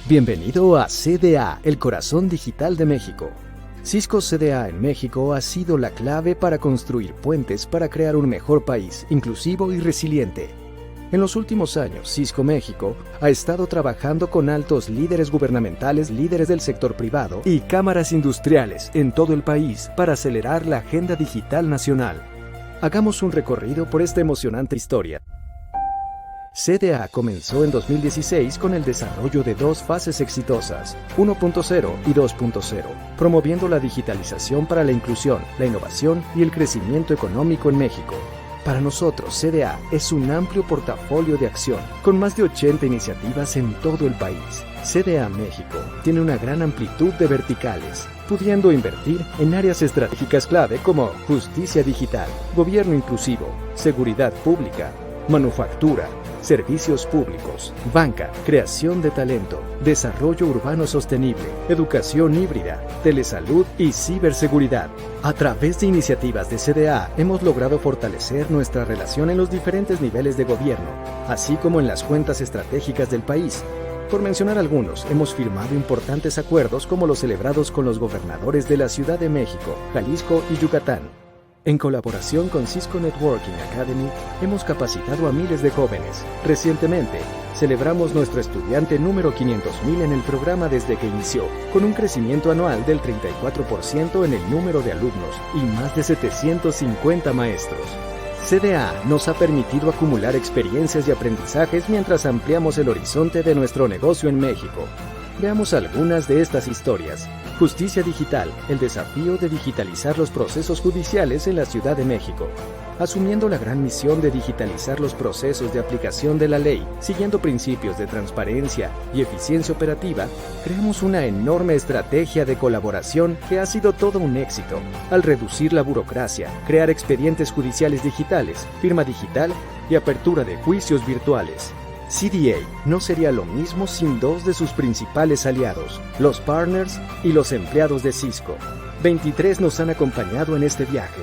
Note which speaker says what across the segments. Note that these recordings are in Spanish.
Speaker 1: Bienvenido a CDA, el corazón digital de México. Cisco CDA en México ha sido la clave para construir puentes para crear un mejor país, inclusivo y resiliente. En los últimos años, Cisco México ha estado trabajando con altos líderes gubernamentales, líderes del sector privado y cámaras industriales en todo el país para acelerar la agenda digital nacional. Hagamos un recorrido por esta emocionante historia. CDA comenzó en 2016 con el desarrollo de dos fases exitosas, 1.0 y 2.0, promoviendo la digitalización para la inclusión, la innovación y el crecimiento económico en México. Para nosotros, CDA es un amplio portafolio de acción, con más de 80 iniciativas en todo el país. CDA México tiene una gran amplitud de verticales, pudiendo invertir en áreas estratégicas clave como justicia digital, gobierno inclusivo, seguridad pública, manufactura, servicios públicos, banca, creación de talento, desarrollo urbano sostenible, educación híbrida, telesalud y ciberseguridad. A través de iniciativas de CDA hemos logrado fortalecer nuestra relación en los diferentes niveles de gobierno, así como en las cuentas estratégicas del país. Por mencionar algunos, hemos firmado importantes acuerdos como los celebrados con los gobernadores de la Ciudad de México, Jalisco y Yucatán. En colaboración con Cisco Networking Academy, hemos capacitado a miles de jóvenes. Recientemente, celebramos nuestro estudiante número 500,000 en el programa desde que inició, con un crecimiento anual del 34% en el número de alumnos y más de 750 maestros. CDA nos ha permitido acumular experiencias y aprendizajes mientras ampliamos el horizonte de nuestro negocio en México. Veamos algunas de estas historias. Justicia digital, el desafío de digitalizar los procesos judiciales en la Ciudad de México. Asumiendo la gran misión de digitalizar los procesos de aplicación de la ley, siguiendo principios de transparencia y eficiencia operativa, creamos una enorme estrategia de colaboración que ha sido todo un éxito, al reducir la burocracia, crear expedientes judiciales digitales, firma digital y apertura de juicios virtuales. CDA no sería lo mismo sin dos de sus principales aliados, los partners y los empleados de Cisco. 23 nos han acompañado en este viaje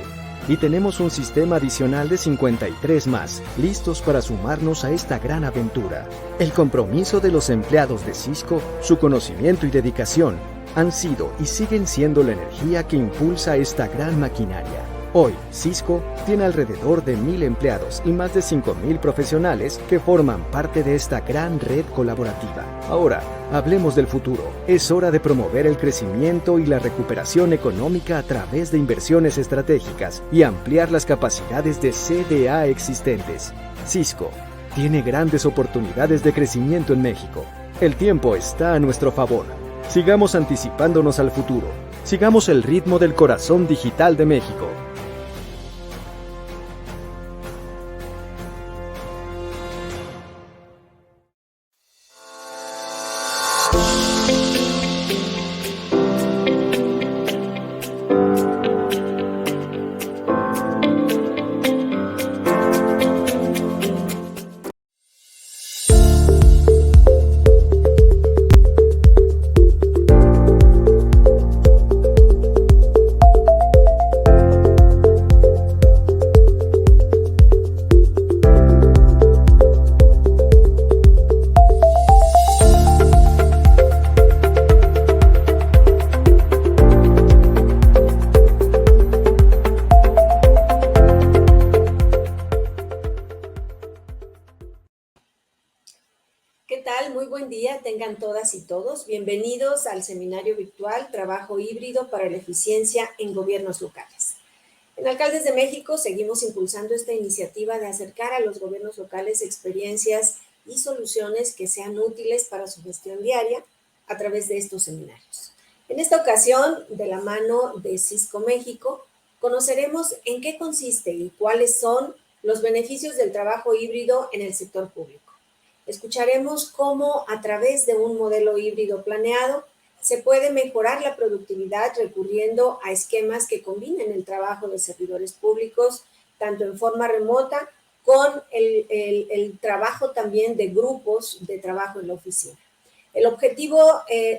Speaker 1: y tenemos un sistema adicional de 53 más, listos para sumarnos a esta gran aventura. El compromiso de los empleados de Cisco, su conocimiento y dedicación, han sido y siguen siendo la energía que impulsa esta gran maquinaria. Hoy, Cisco tiene alrededor de 1,000 empleados y más de 5,000 profesionales que forman parte de esta gran red colaborativa. Ahora, hablemos del futuro. Es hora de promover el crecimiento y la recuperación económica a través de inversiones estratégicas y ampliar las capacidades de CDA existentes. Cisco tiene grandes oportunidades de crecimiento en México. El tiempo está a nuestro favor. Sigamos anticipándonos al futuro. Sigamos el ritmo del corazón digital de México.
Speaker 2: ¿Qué tal? Muy buen día, tengan todas y todos. Bienvenidos al seminario virtual Trabajo Híbrido para la Eficiencia en Gobiernos Locales. En Alcaldes de México seguimos impulsando esta iniciativa de acercar a los gobiernos locales experiencias y soluciones que sean útiles para su gestión diaria a través de estos seminarios. En esta ocasión, de la mano de Cisco México, conoceremos en qué consiste y cuáles son los beneficios del trabajo híbrido en el sector público. Escucharemos cómo a través de un modelo híbrido planeado se puede mejorar la productividad recurriendo a esquemas que combinen el trabajo de servidores públicos, tanto en forma remota, con el trabajo también de grupos de trabajo en la oficina. El objetivo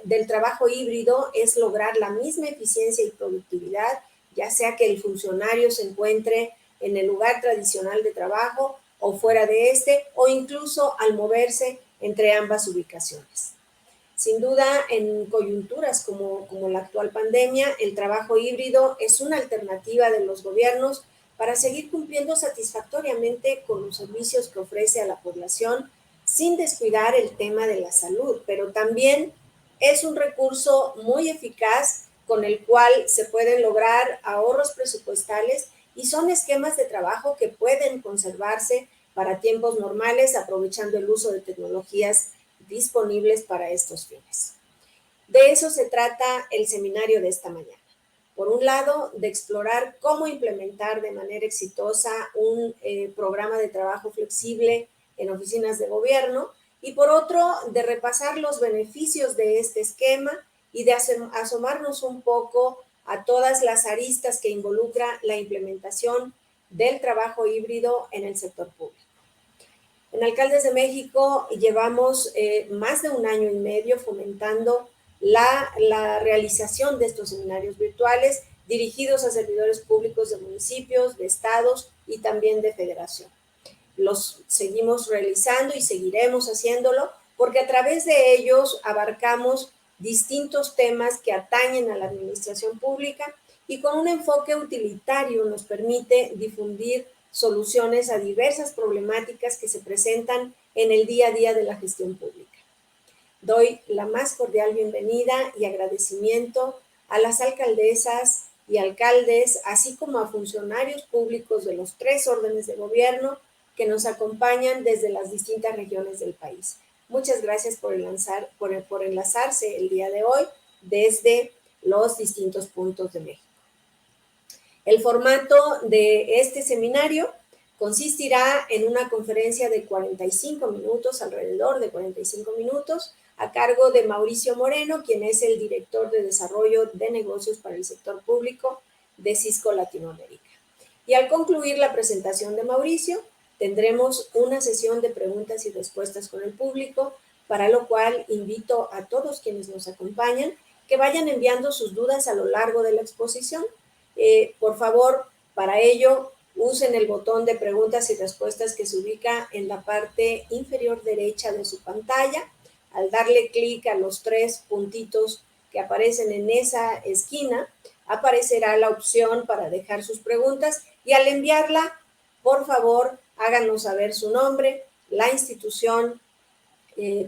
Speaker 2: del trabajo híbrido es lograr la misma eficiencia y productividad, ya sea que el funcionario se encuentre en el lugar tradicional de trabajo o fuera de este, o incluso al moverse entre ambas ubicaciones. Sin duda, en coyunturas como la actual pandemia, el trabajo híbrido es una alternativa de los gobiernos para seguir cumpliendo satisfactoriamente con los servicios que ofrece a la población sin descuidar el tema de la salud, pero también es un recurso muy eficaz con el cual se pueden lograr ahorros presupuestales y son esquemas de trabajo que pueden conservarse para tiempos normales, aprovechando el uso de tecnologías disponibles para estos fines. De eso se trata el seminario de esta mañana. Por un lado, de explorar cómo implementar de manera exitosa un programa de trabajo flexible en oficinas de gobierno y por otro, de repasar los beneficios de este esquema y de asomarnos un poco a todas las aristas que involucra la implementación del trabajo híbrido en el sector público. En Alcaldes de México llevamos más de 1 año y medio fomentando la realización de estos seminarios virtuales dirigidos a servidores públicos de municipios, de estados y también de federación. Los seguimos realizando y seguiremos haciéndolo porque a través de ellos abarcamos distintos temas que atañen a la administración pública y con un enfoque utilitario nos permite difundir soluciones a diversas problemáticas que se presentan en el día a día de la gestión pública. Doy la más cordial bienvenida y agradecimiento a las alcaldesas y alcaldes, así como a funcionarios públicos de los 3 órdenes de gobierno que nos acompañan desde las distintas regiones del país. Muchas gracias por enlazarse el día de hoy desde los distintos puntos de México. El formato de este seminario consistirá en una conferencia de 45 minutos, alrededor de 45 minutos, a cargo de Mauricio Moreno, quien es el director de Desarrollo de Negocios para el Sector Público de Cisco Latinoamérica. Y al concluir la presentación de Mauricio, tendremos una sesión de preguntas y respuestas con el público, para lo cual invito a todos quienes nos acompañan que vayan enviando sus dudas a lo largo de la exposición. Por favor, para ello, usen el botón de preguntas y respuestas que se ubica en la parte inferior derecha de su pantalla. Al darle clic a los 3 puntitos que aparecen en esa esquina, aparecerá la opción para dejar sus preguntas y al enviarla, por favor, háganos saber su nombre, la institución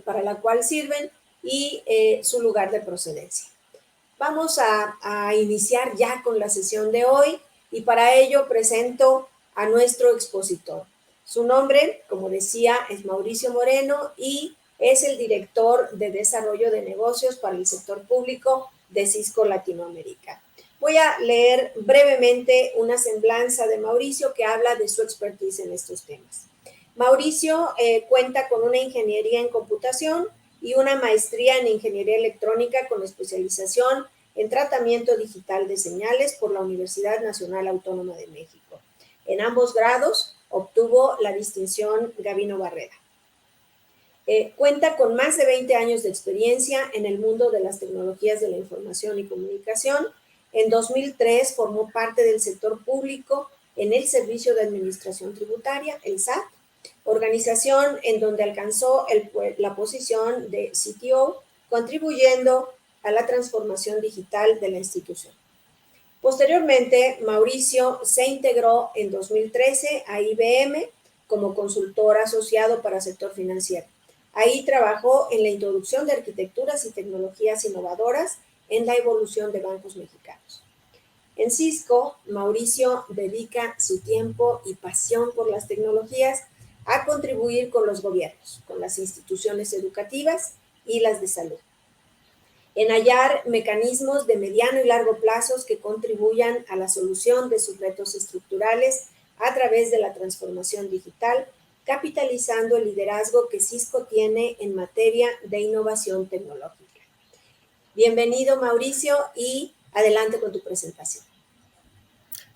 Speaker 2: para la cual sirven y su lugar de procedencia. Vamos a iniciar ya con la sesión de hoy y para ello presento a nuestro expositor. Su nombre, como decía, es Mauricio Moreno y es el director de Desarrollo de Negocios para el Sector Público de Cisco Latinoamérica. Voy a leer brevemente una semblanza de Mauricio que habla de su expertise en estos temas. Mauricio cuenta con una ingeniería en computación y una maestría en ingeniería electrónica con especialización en tratamiento digital de señales por la Universidad Nacional Autónoma de México. En ambos grados obtuvo la distinción Gabino Barreda. Cuenta con más de 20 años de experiencia en el mundo de las tecnologías de la información y comunicación. En 2003 formó parte del sector público en el Servicio de Administración Tributaria, el SAT, organización en donde alcanzó la posición de CTO, contribuyendo a la transformación digital de la institución. Posteriormente, Mauricio se integró en 2013 a IBM como consultor asociado para sector financiero. Ahí trabajó en la introducción de arquitecturas y tecnologías innovadoras en la evolución de bancos mexicanos. En Cisco, Mauricio dedica su tiempo y pasión por las tecnologías a contribuir con los gobiernos, con las instituciones educativas y las de salud, en hallar mecanismos de mediano y largo plazos que contribuyan a la solución de sus retos estructurales a través de la transformación digital, capitalizando el liderazgo que Cisco tiene en materia de innovación tecnológica. Bienvenido, Mauricio, y adelante con tu presentación.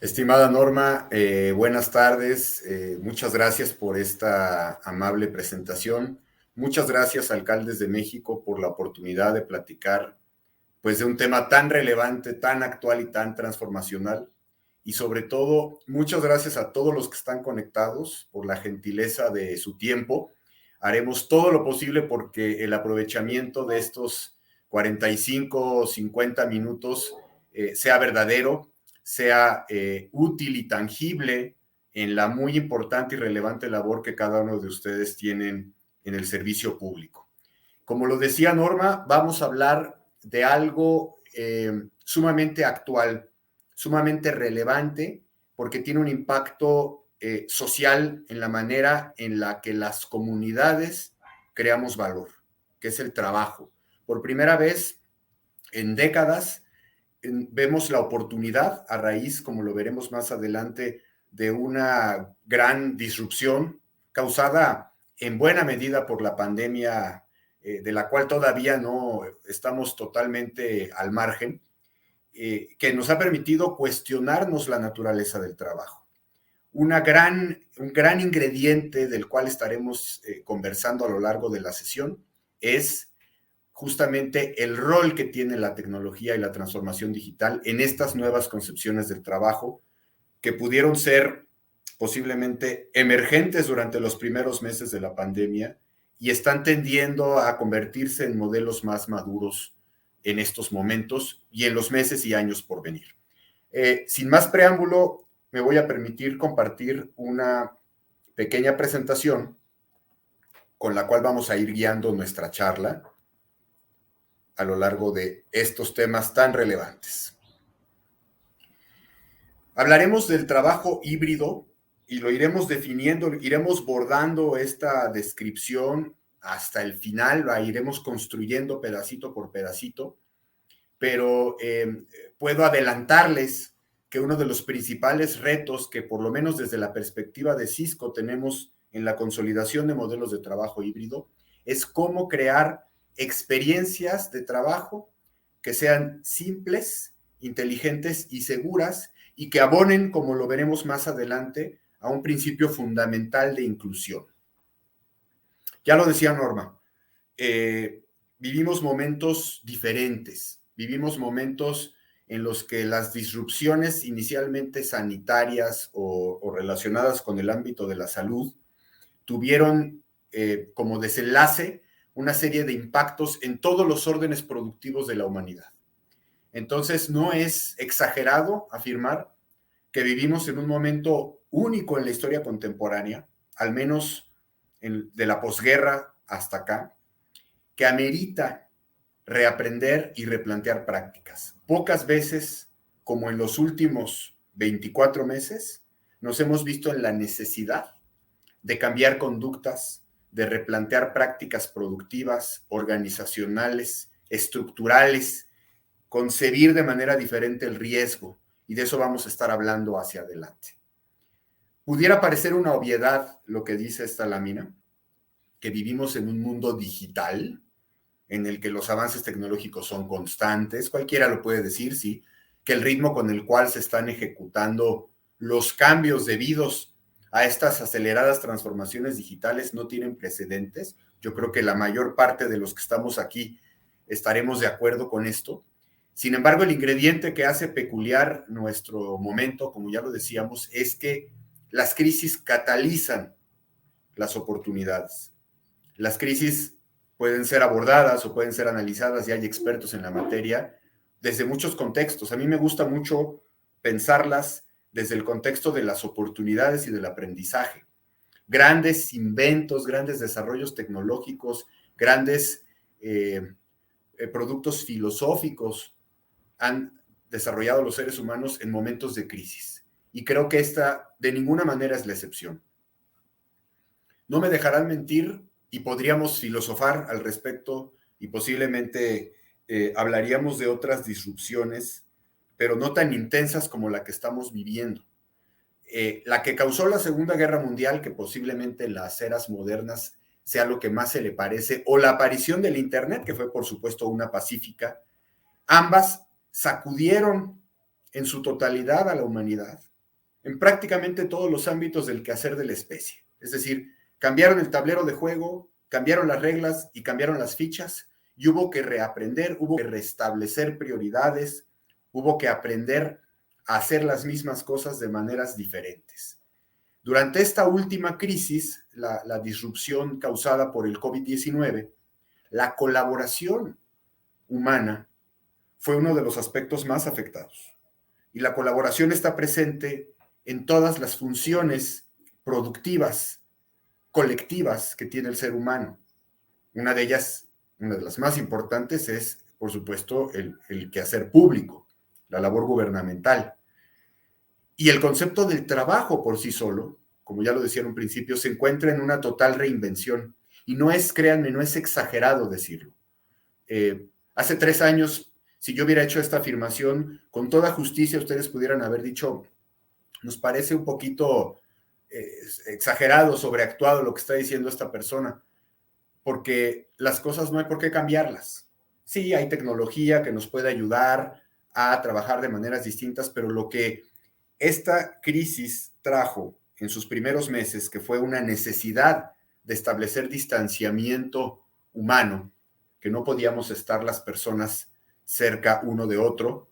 Speaker 3: Estimada Norma, buenas tardes. Muchas gracias por esta amable presentación. Muchas gracias, Alcaldes de México, por la oportunidad de platicar pues, de un tema tan relevante, tan actual y tan transformacional. Y sobre todo, muchas gracias a todos los que están conectados por la gentileza de su tiempo. Haremos todo lo posible porque el aprovechamiento de estos 45 o 50 minutos sea verdadero, sea útil y tangible en la muy importante y relevante labor que cada uno de ustedes tienen en el servicio público. Como lo decía Norma, vamos a hablar de algo sumamente actual, sumamente relevante, porque tiene un impacto social en la manera en la que las comunidades creamos valor, que es el trabajo. Por primera vez en décadas vemos la oportunidad a raíz, como lo veremos más adelante, de una gran disrupción causada en buena medida por la pandemia, de la cual todavía no estamos totalmente al margen, que nos ha permitido cuestionarnos la naturaleza del trabajo. Un gran ingrediente del cual estaremos conversando a lo largo de la sesión es justamente el rol que tiene la tecnología y la transformación digital en estas nuevas concepciones del trabajo que pudieron ser posiblemente emergentes durante los primeros meses de la pandemia y están tendiendo a convertirse en modelos más maduros en estos momentos y en los meses y años por venir. Sin más preámbulo, me voy a permitir compartir una pequeña presentación con la cual vamos a ir guiando nuestra charla a lo largo de estos temas tan relevantes. Hablaremos del trabajo híbrido y lo iremos definiendo, iremos bordando esta descripción hasta el final, la iremos construyendo pedacito por pedacito, pero puedo adelantarles que uno de los principales retos que por lo menos desde la perspectiva de Cisco tenemos en la consolidación de modelos de trabajo híbrido es cómo crear experiencias de trabajo que sean simples, inteligentes y seguras y que abonen, como lo veremos más adelante, a un principio fundamental de inclusión. Ya lo decía Norma, vivimos momentos diferentes, vivimos momentos en los que las disrupciones inicialmente sanitarias o relacionadas con el ámbito de la salud tuvieron como desenlace una serie de impactos en todos los órdenes productivos de la humanidad. Entonces, no es exagerado afirmar que vivimos en un momento único en la historia contemporánea, al menos de la posguerra hasta acá, que amerita reaprender y replantear prácticas. Pocas veces, como en los últimos 24 meses, nos hemos visto en la necesidad de cambiar conductas, de replantear prácticas productivas, organizacionales, estructurales, concebir de manera diferente el riesgo, y de eso vamos a estar hablando hacia adelante. Pudiera parecer una obviedad lo que dice esta lámina, que vivimos en un mundo digital, en el que los avances tecnológicos son constantes, cualquiera lo puede decir, sí, que el ritmo con el cual se están ejecutando los cambios debidos a estas aceleradas transformaciones digitales no tienen precedentes. Yo creo que la mayor parte de los que estamos aquí estaremos de acuerdo con esto. Sin embargo, el ingrediente que hace peculiar nuestro momento, como ya lo decíamos, es que las crisis catalizan las oportunidades. Las crisis pueden ser abordadas o pueden ser analizadas, y hay expertos en la materia, desde muchos contextos. A mí me gusta mucho pensarlas desde el contexto de las oportunidades y del aprendizaje. Grandes inventos, grandes desarrollos tecnológicos, grandes productos filosóficos han desarrollado los seres humanos en momentos de crisis. Y creo que esta de ninguna manera es la excepción. No me dejarán mentir y podríamos filosofar al respecto y posiblemente hablaríamos de otras disrupciones, pero no tan intensas como la que estamos viviendo. La que causó la Segunda Guerra Mundial, que posiblemente en las eras modernas sea lo que más se le parece, o la aparición del Internet, que fue por supuesto una pacífica, ambas sacudieron en su totalidad a la humanidad, en prácticamente todos los ámbitos del quehacer de la especie. Es decir, cambiaron el tablero de juego, cambiaron las reglas y cambiaron las fichas, y hubo que reaprender, hubo que restablecer prioridades, hubo que aprender a hacer las mismas cosas de maneras diferentes. Durante esta última crisis, la disrupción causada por el COVID-19, la colaboración humana fue uno de los aspectos más afectados. Y la colaboración está presente en todas las funciones productivas, colectivas que tiene el ser humano. Una de ellas, una de las más importantes es, por supuesto, el quehacer público, la labor gubernamental. Y el concepto del trabajo por sí solo, como ya lo decía en un principio, se encuentra en una total reinvención. Y no es, créanme, no es exagerado decirlo. Hace 3 años, si yo hubiera hecho esta afirmación, con toda justicia ustedes pudieran haber dicho, nos parece un poquito exagerado, sobreactuado lo que está diciendo esta persona, porque las cosas no hay por qué cambiarlas. Sí, hay tecnología que nos puede ayudar a trabajar de maneras distintas, pero lo que esta crisis trajo en sus primeros meses, que fue una necesidad de establecer distanciamiento humano, que no podíamos estar las personas cerca uno de otro,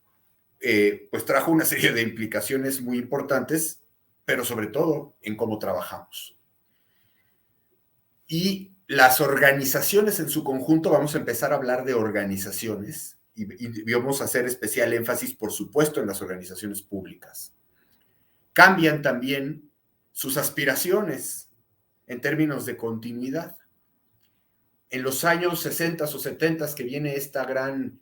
Speaker 3: pues trajo una serie de implicaciones muy importantes, pero sobre todo en cómo trabajamos. Y las organizaciones en su conjunto, vamos a empezar a hablar de organizaciones y vamos a hacer especial énfasis, por supuesto, en las organizaciones públicas. Cambian también sus aspiraciones en términos de continuidad. En los años 60 o 70 que viene este gran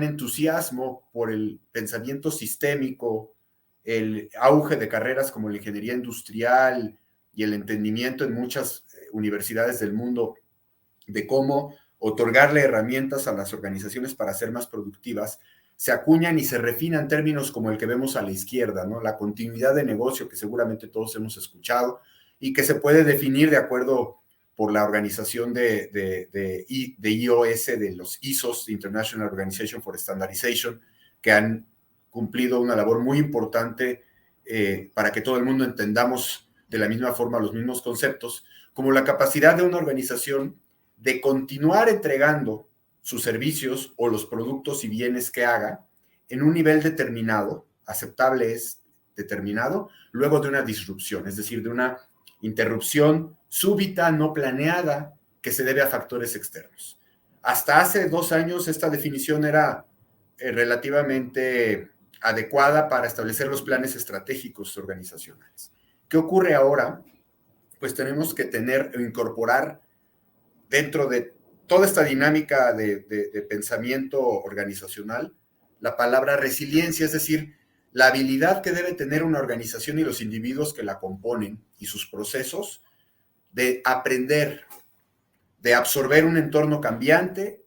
Speaker 3: entusiasmo por el pensamiento sistémico, el auge de carreras como la ingeniería industrial y el entendimiento en muchas universidades del mundo de cómo otorgarle herramientas a las organizaciones para ser más productivas, se acuñan y se refinan términos como el que vemos a la izquierda, ¿no? La continuidad de negocio, que seguramente todos hemos escuchado y que se puede definir de acuerdo por la organización de IOS, de los ISOs, International Organization for Standardization, que han cumplido una labor muy importante para que todo el mundo entendamos de la misma forma los mismos conceptos, como la capacidad de una organización de continuar entregando sus servicios o los productos y bienes que haga en un nivel determinado, aceptable es determinado, luego de una disrupción, es decir, de una interrupción súbita, no planeada, que se debe a factores externos. Hasta hace 2 años esta definición era relativamente adecuada para establecer los planes estratégicos organizacionales. ¿Qué ocurre ahora? Pues tenemos que tener o incorporar dentro de toda esta dinámica de pensamiento organizacional la palabra resiliencia, es decir, la habilidad que debe tener una organización y los individuos que la componen y sus procesos de aprender, de absorber un entorno cambiante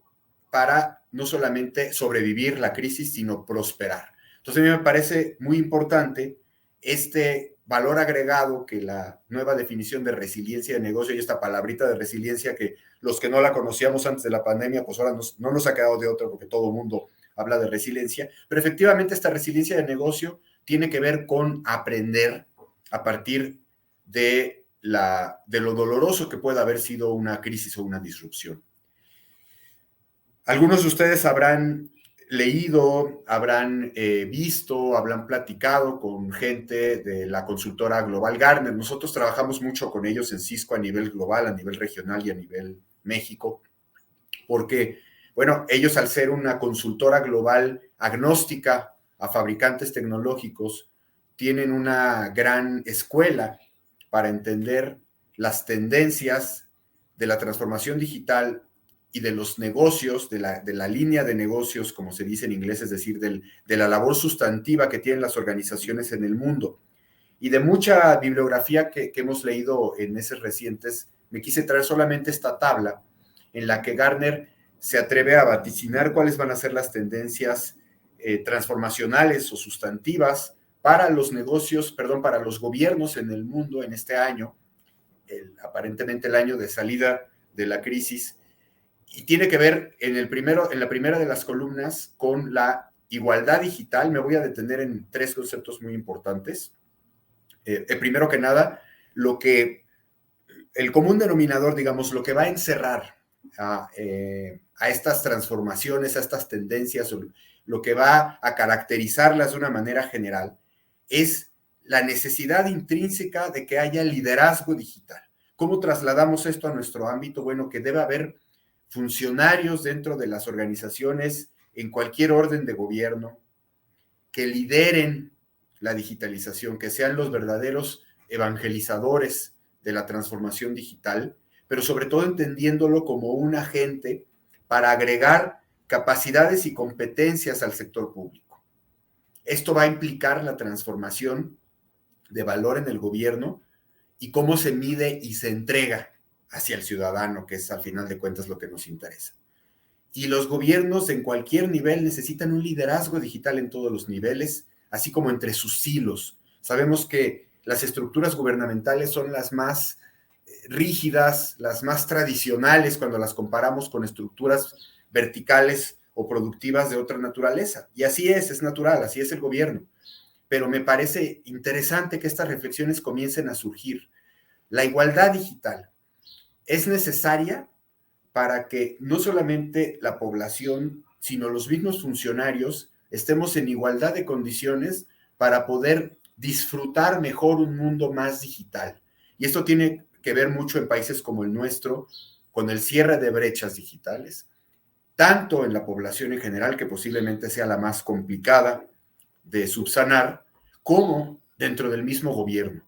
Speaker 3: para no solamente sobrevivir la crisis, sino prosperar. Entonces a mí me parece muy importante este valor agregado que la nueva definición de resiliencia de negocio y esta palabrita de resiliencia que los que no la conocíamos antes de la pandemia, pues ahora no nos ha quedado de otra porque todo el mundo habla de resiliencia, pero efectivamente esta resiliencia de negocio tiene que ver con aprender a partir de lo doloroso que puede haber sido una crisis o una disrupción. Algunos de ustedes habrán leído, habrán visto, habrán platicado con gente de la consultora global Gartner. Nosotros trabajamos mucho con ellos en Cisco a nivel global, a nivel regional y a nivel México, porque, bueno, ellos al ser una consultora global agnóstica a fabricantes tecnológicos, tienen una gran escuela para entender las tendencias de la transformación digital y de los negocios, de la línea de negocios, como se dice en inglés, es decir, de la labor sustantiva que tienen las organizaciones en el mundo. Y de mucha bibliografía que hemos leído en meses recientes, me quise traer solamente esta tabla en la que Gartner se atreve a vaticinar cuáles van a ser las tendencias transformacionales o sustantivas para los negocios, para los gobiernos en el mundo en este año, aparentemente el año de salida de la crisis, y tiene que ver en la primera de las columnas con la igualdad digital. Me voy a detener en 3 conceptos muy importantes. Primero que nada, el común denominador, digamos, lo que va a encerrar a estas transformaciones, a estas tendencias, lo que va a caracterizarlas de una manera general, es la necesidad intrínseca de que haya liderazgo digital. ¿Cómo trasladamos esto a nuestro ámbito? Bueno, que debe haber funcionarios dentro de las organizaciones en cualquier orden de gobierno que lideren la digitalización, que sean los verdaderos evangelizadores de la transformación digital, pero sobre todo entendiéndolo como un agente para agregar capacidades y competencias al sector público. Esto va a implicar la transformación de valor en el gobierno y cómo se mide y se entrega hacia el ciudadano, que es al final de cuentas lo que nos interesa. Y los gobiernos en cualquier nivel necesitan un liderazgo digital en todos los niveles, así como entre sus hilos. Sabemos que las estructuras gubernamentales son las más rígidas, las más tradicionales cuando las comparamos con estructuras verticales o productivas de otra naturaleza. Y así es natural, así es el gobierno. Pero me parece interesante que estas reflexiones comiencen a surgir. La igualdad digital es necesaria para que no solamente la población, sino los mismos funcionarios estemos en igualdad de condiciones para poder disfrutar mejor un mundo más digital. Y esto tiene que ver mucho en países como el nuestro, con el cierre de brechas digitales, tanto en la población en general, que posiblemente sea la más complicada de subsanar, como dentro del mismo gobierno.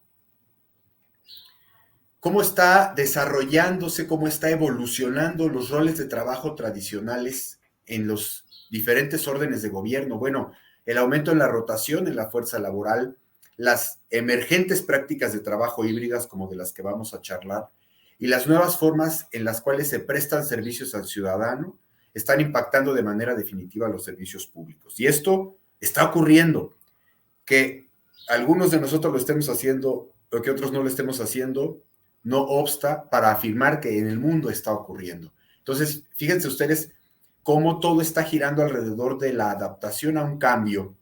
Speaker 3: ¿Cómo está desarrollándose, cómo está evolucionando los roles de trabajo tradicionales en los diferentes órdenes de gobierno? Bueno, el aumento en la rotación en la fuerza laboral, las emergentes prácticas de trabajo híbridas como de las que vamos a charlar y las nuevas formas en las cuales se prestan servicios al ciudadano están impactando de manera definitiva los servicios públicos. Y esto está ocurriendo. Que algunos de nosotros lo estemos haciendo o que otros no lo estemos haciendo, no obsta para afirmar que en el mundo está ocurriendo. Entonces, fíjense ustedes cómo todo está girando alrededor de la adaptación a un cambio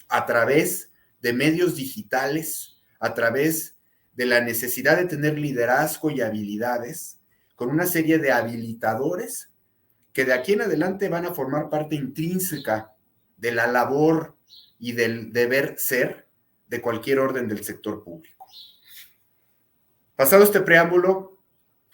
Speaker 3: a través de medios digitales, a través de la necesidad de tener liderazgo y habilidades, con una serie de habilitadores que de aquí en adelante van a formar parte intrínseca de la labor y del deber ser de cualquier orden del sector público. Pasado este preámbulo,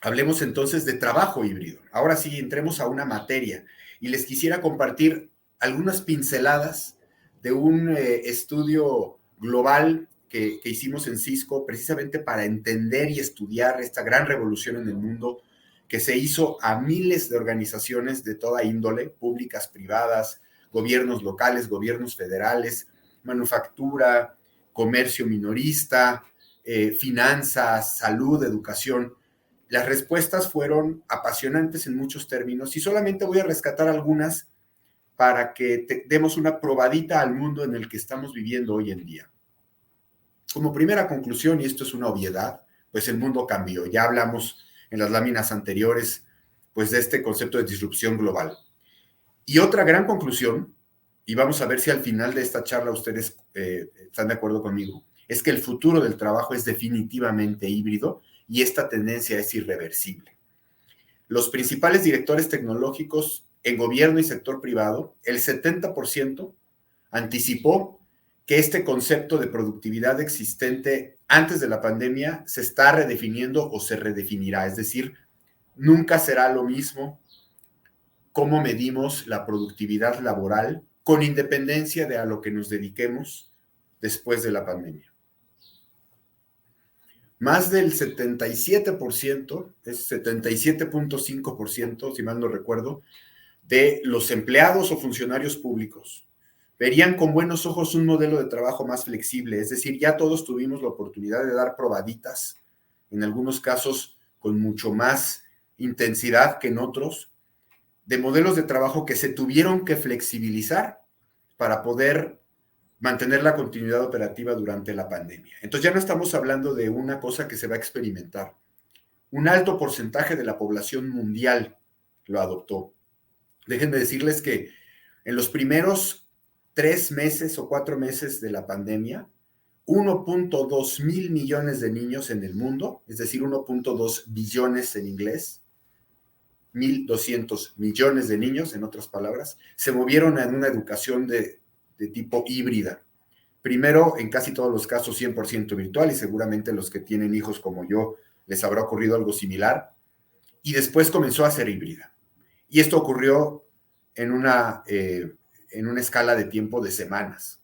Speaker 3: hablemos entonces de trabajo híbrido. Ahora sí, entremos a una materia y les quisiera compartir algunas pinceladas de un estudio global que hicimos en Cisco precisamente para entender y estudiar esta gran revolución en el mundo que se hizo a miles de organizaciones de toda índole, públicas, privadas, gobiernos locales, gobiernos federales, manufactura, comercio minorista, finanzas, salud, educación. Las respuestas fueron apasionantes en muchos términos y solamente voy a rescatar algunas para que demos una probadita al mundo en el que estamos viviendo hoy en día. Como primera conclusión, y esto es una obviedad, pues el mundo cambió. Ya hablamos en las láminas anteriores, pues de este concepto de disrupción global. Y otra gran conclusión, y vamos a ver si al final de esta charla ustedes están de acuerdo conmigo, es que el futuro del trabajo es definitivamente híbrido y esta tendencia es irreversible. Los principales directores tecnológicos en gobierno y sector privado, el 70% anticipó que este concepto de productividad existente antes de la pandemia se está redefiniendo o se redefinirá, es decir, nunca será lo mismo cómo medimos la productividad laboral con independencia de a lo que nos dediquemos después de la pandemia. Más del 77%, es 77.5%, si mal no recuerdo, de los empleados o funcionarios públicos verían con buenos ojos un modelo de trabajo más flexible, es decir, ya todos tuvimos la oportunidad de dar probaditas, en algunos casos con mucho más intensidad que en otros, de modelos de trabajo que se tuvieron que flexibilizar para poder mantener la continuidad operativa durante la pandemia. Entonces ya no estamos hablando de una cosa que se va a experimentar. Un alto porcentaje de la población mundial lo adoptó. Déjenme decirles que en los primeros 3 meses o 4 meses de la pandemia, 1.2 mil millones de niños en el mundo, es decir, 1.2 billones en inglés, 1.200 millones de niños, en otras palabras, se movieron en una educación de tipo híbrida, Primero, en casi todos los casos, 100% virtual, y seguramente los que tienen hijos como yo les habrá ocurrido algo similar. Y después comenzó a ser híbrida. Y esto ocurrió en una escala de tiempo de semanas.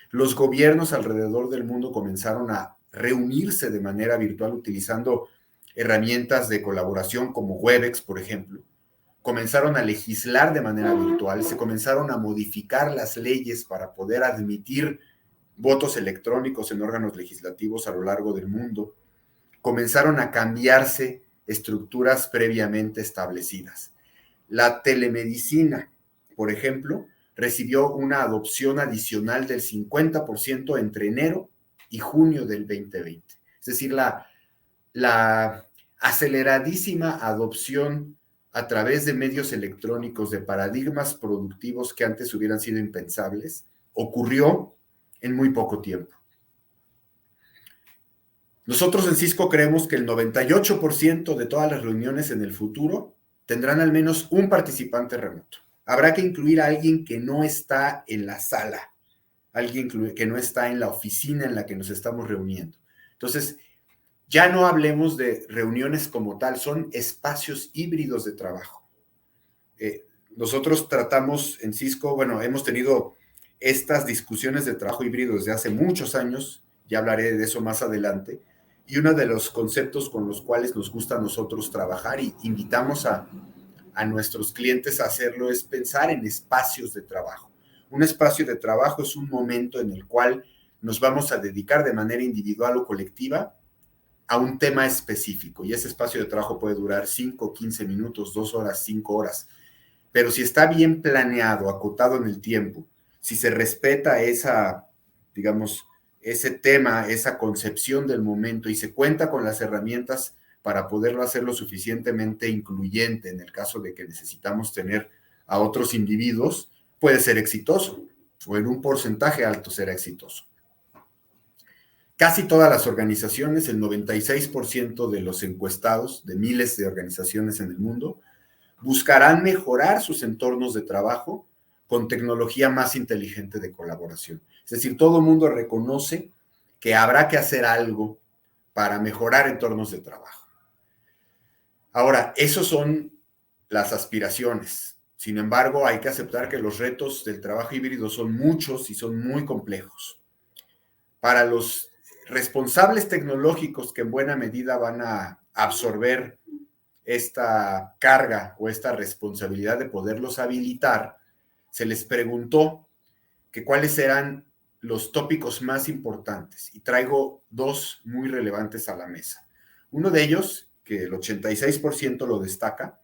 Speaker 3: Los gobiernos alrededor del mundo comenzaron a reunirse de manera virtual utilizando herramientas de colaboración como Webex, por ejemplo. Comenzaron a legislar de manera virtual, se comenzaron a modificar las leyes para poder admitir votos electrónicos en órganos legislativos a lo largo del mundo. Comenzaron a cambiarse estructuras previamente establecidas. La telemedicina, por ejemplo, recibió una adopción adicional del 50% entre enero y junio del 2020. Es decir, la aceleradísima adopción a través de medios electrónicos de paradigmas productivos que antes hubieran sido impensables, ocurrió en muy poco tiempo. Nosotros en Cisco creemos que el 98% de todas las reuniones en el futuro tendrán al menos un participante remoto. Habrá que incluir a alguien que no está en la sala, alguien que no está en la oficina en la que nos estamos reuniendo. Entonces, ya no hablemos de reuniones como tal, son espacios híbridos de trabajo. Nosotros tratamos en Cisco, bueno, hemos tenido estas discusiones de trabajo híbrido desde hace muchos años, ya hablaré de eso más adelante, y uno de los conceptos con los cuales nos gusta a nosotros trabajar y invitamos a nuestros clientes a hacerlo es pensar en espacios de trabajo. Un espacio de trabajo es un momento en el cual nos vamos a dedicar de manera individual o colectiva a un tema específico, y ese espacio de trabajo puede durar 5, 15 minutos, 2 horas, 5 horas, pero si está bien planeado, acotado en el tiempo, si se respeta ese tema, esa concepción del momento y se cuenta con las herramientas para poderlo hacer lo suficientemente incluyente en el caso de que necesitamos tener a otros individuos, puede ser exitoso, o en un porcentaje alto será exitoso. Casi todas las organizaciones, el 96% de los encuestados de miles de organizaciones en el mundo, buscarán mejorar sus entornos de trabajo con tecnología más inteligente de colaboración. Es decir, todo el mundo reconoce que habrá que hacer algo para mejorar entornos de trabajo. Ahora, esos son las aspiraciones. Sin embargo, hay que aceptar que los retos del trabajo híbrido son muchos y son muy complejos. Para los responsables tecnológicos que en buena medida van a absorber esta carga o esta responsabilidad de poderlos habilitar, se les preguntó que cuáles eran los tópicos más importantes, y traigo 2 muy relevantes a la mesa. Uno de ellos, que el 86% lo destaca,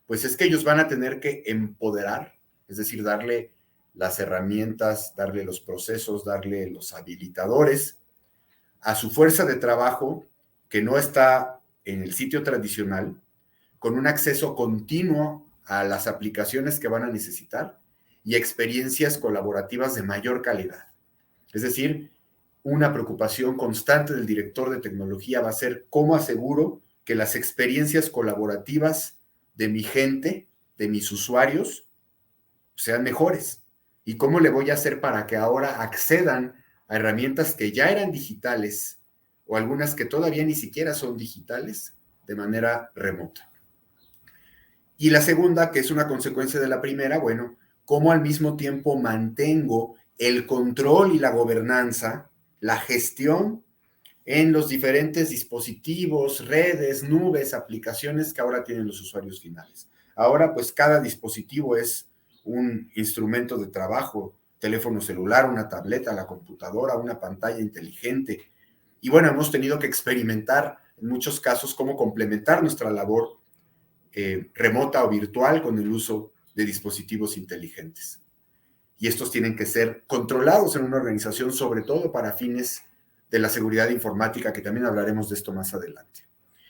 Speaker 3: pues es que ellos van a tener que empoderar, es decir, darle las herramientas, darle los procesos, darle los habilitadores a su fuerza de trabajo que no está en el sitio tradicional, con un acceso continuo a las aplicaciones que van a necesitar y experiencias colaborativas de mayor calidad. Es decir, una preocupación constante del director de tecnología va a ser cómo aseguro que las experiencias colaborativas de mi gente, de mis usuarios, sean mejores. ¿Y cómo le voy a hacer para que ahora accedan a herramientas que ya eran digitales o algunas que todavía ni siquiera son digitales de manera remota? Y la segunda, que es una consecuencia de la primera, bueno, cómo al mismo tiempo mantengo el control y la gobernanza, la gestión en los diferentes dispositivos, redes, nubes, aplicaciones que ahora tienen los usuarios finales. Ahora, pues cada dispositivo es un instrumento de trabajo, teléfono celular, una tableta, la computadora, una pantalla inteligente. Y bueno, hemos tenido que experimentar en muchos casos cómo complementar nuestra labor remota o virtual con el uso de dispositivos inteligentes. Y estos tienen que ser controlados en una organización, sobre todo para fines de la seguridad informática, que también hablaremos de esto más adelante.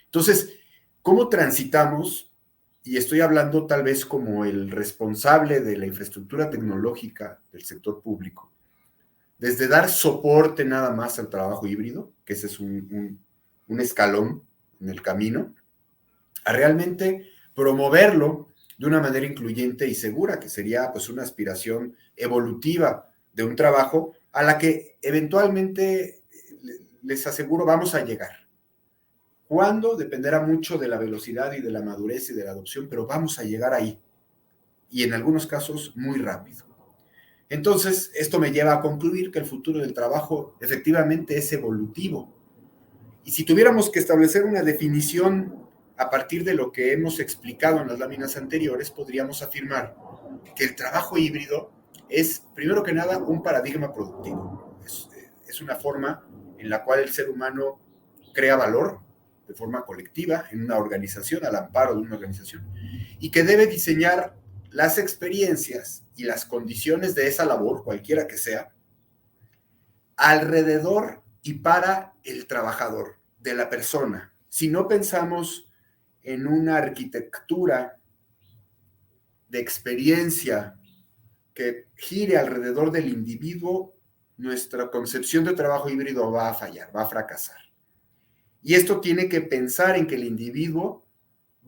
Speaker 3: Entonces, ¿cómo transitamos? Y estoy hablando tal vez como el responsable de la infraestructura tecnológica del sector público, desde dar soporte nada más al trabajo híbrido, que ese es un escalón en el camino, a realmente promoverlo de una manera incluyente y segura, que sería pues una aspiración evolutiva de un trabajo a la que eventualmente, les aseguro, vamos a llegar. ¿Cuándo? Dependerá mucho de la velocidad y de la madurez y de la adopción, pero vamos a llegar ahí. Y en algunos casos muy rápido. Entonces, esto me lleva a concluir que el futuro del trabajo efectivamente es evolutivo. Y si tuviéramos que establecer una definición a partir de lo que hemos explicado en las láminas anteriores, podríamos afirmar que el trabajo híbrido es, primero que nada, un paradigma productivo. Es una forma en la cual el ser humano crea valor de forma colectiva en una organización, al amparo de una organización, y que debe diseñar las experiencias y las condiciones de esa labor, cualquiera que sea, alrededor y para el trabajador, de la persona. Si no pensamos en una arquitectura de experiencia que gire alrededor del individuo, nuestra concepción de trabajo híbrido va a fallar, va a fracasar. Y esto tiene que pensar en que el individuo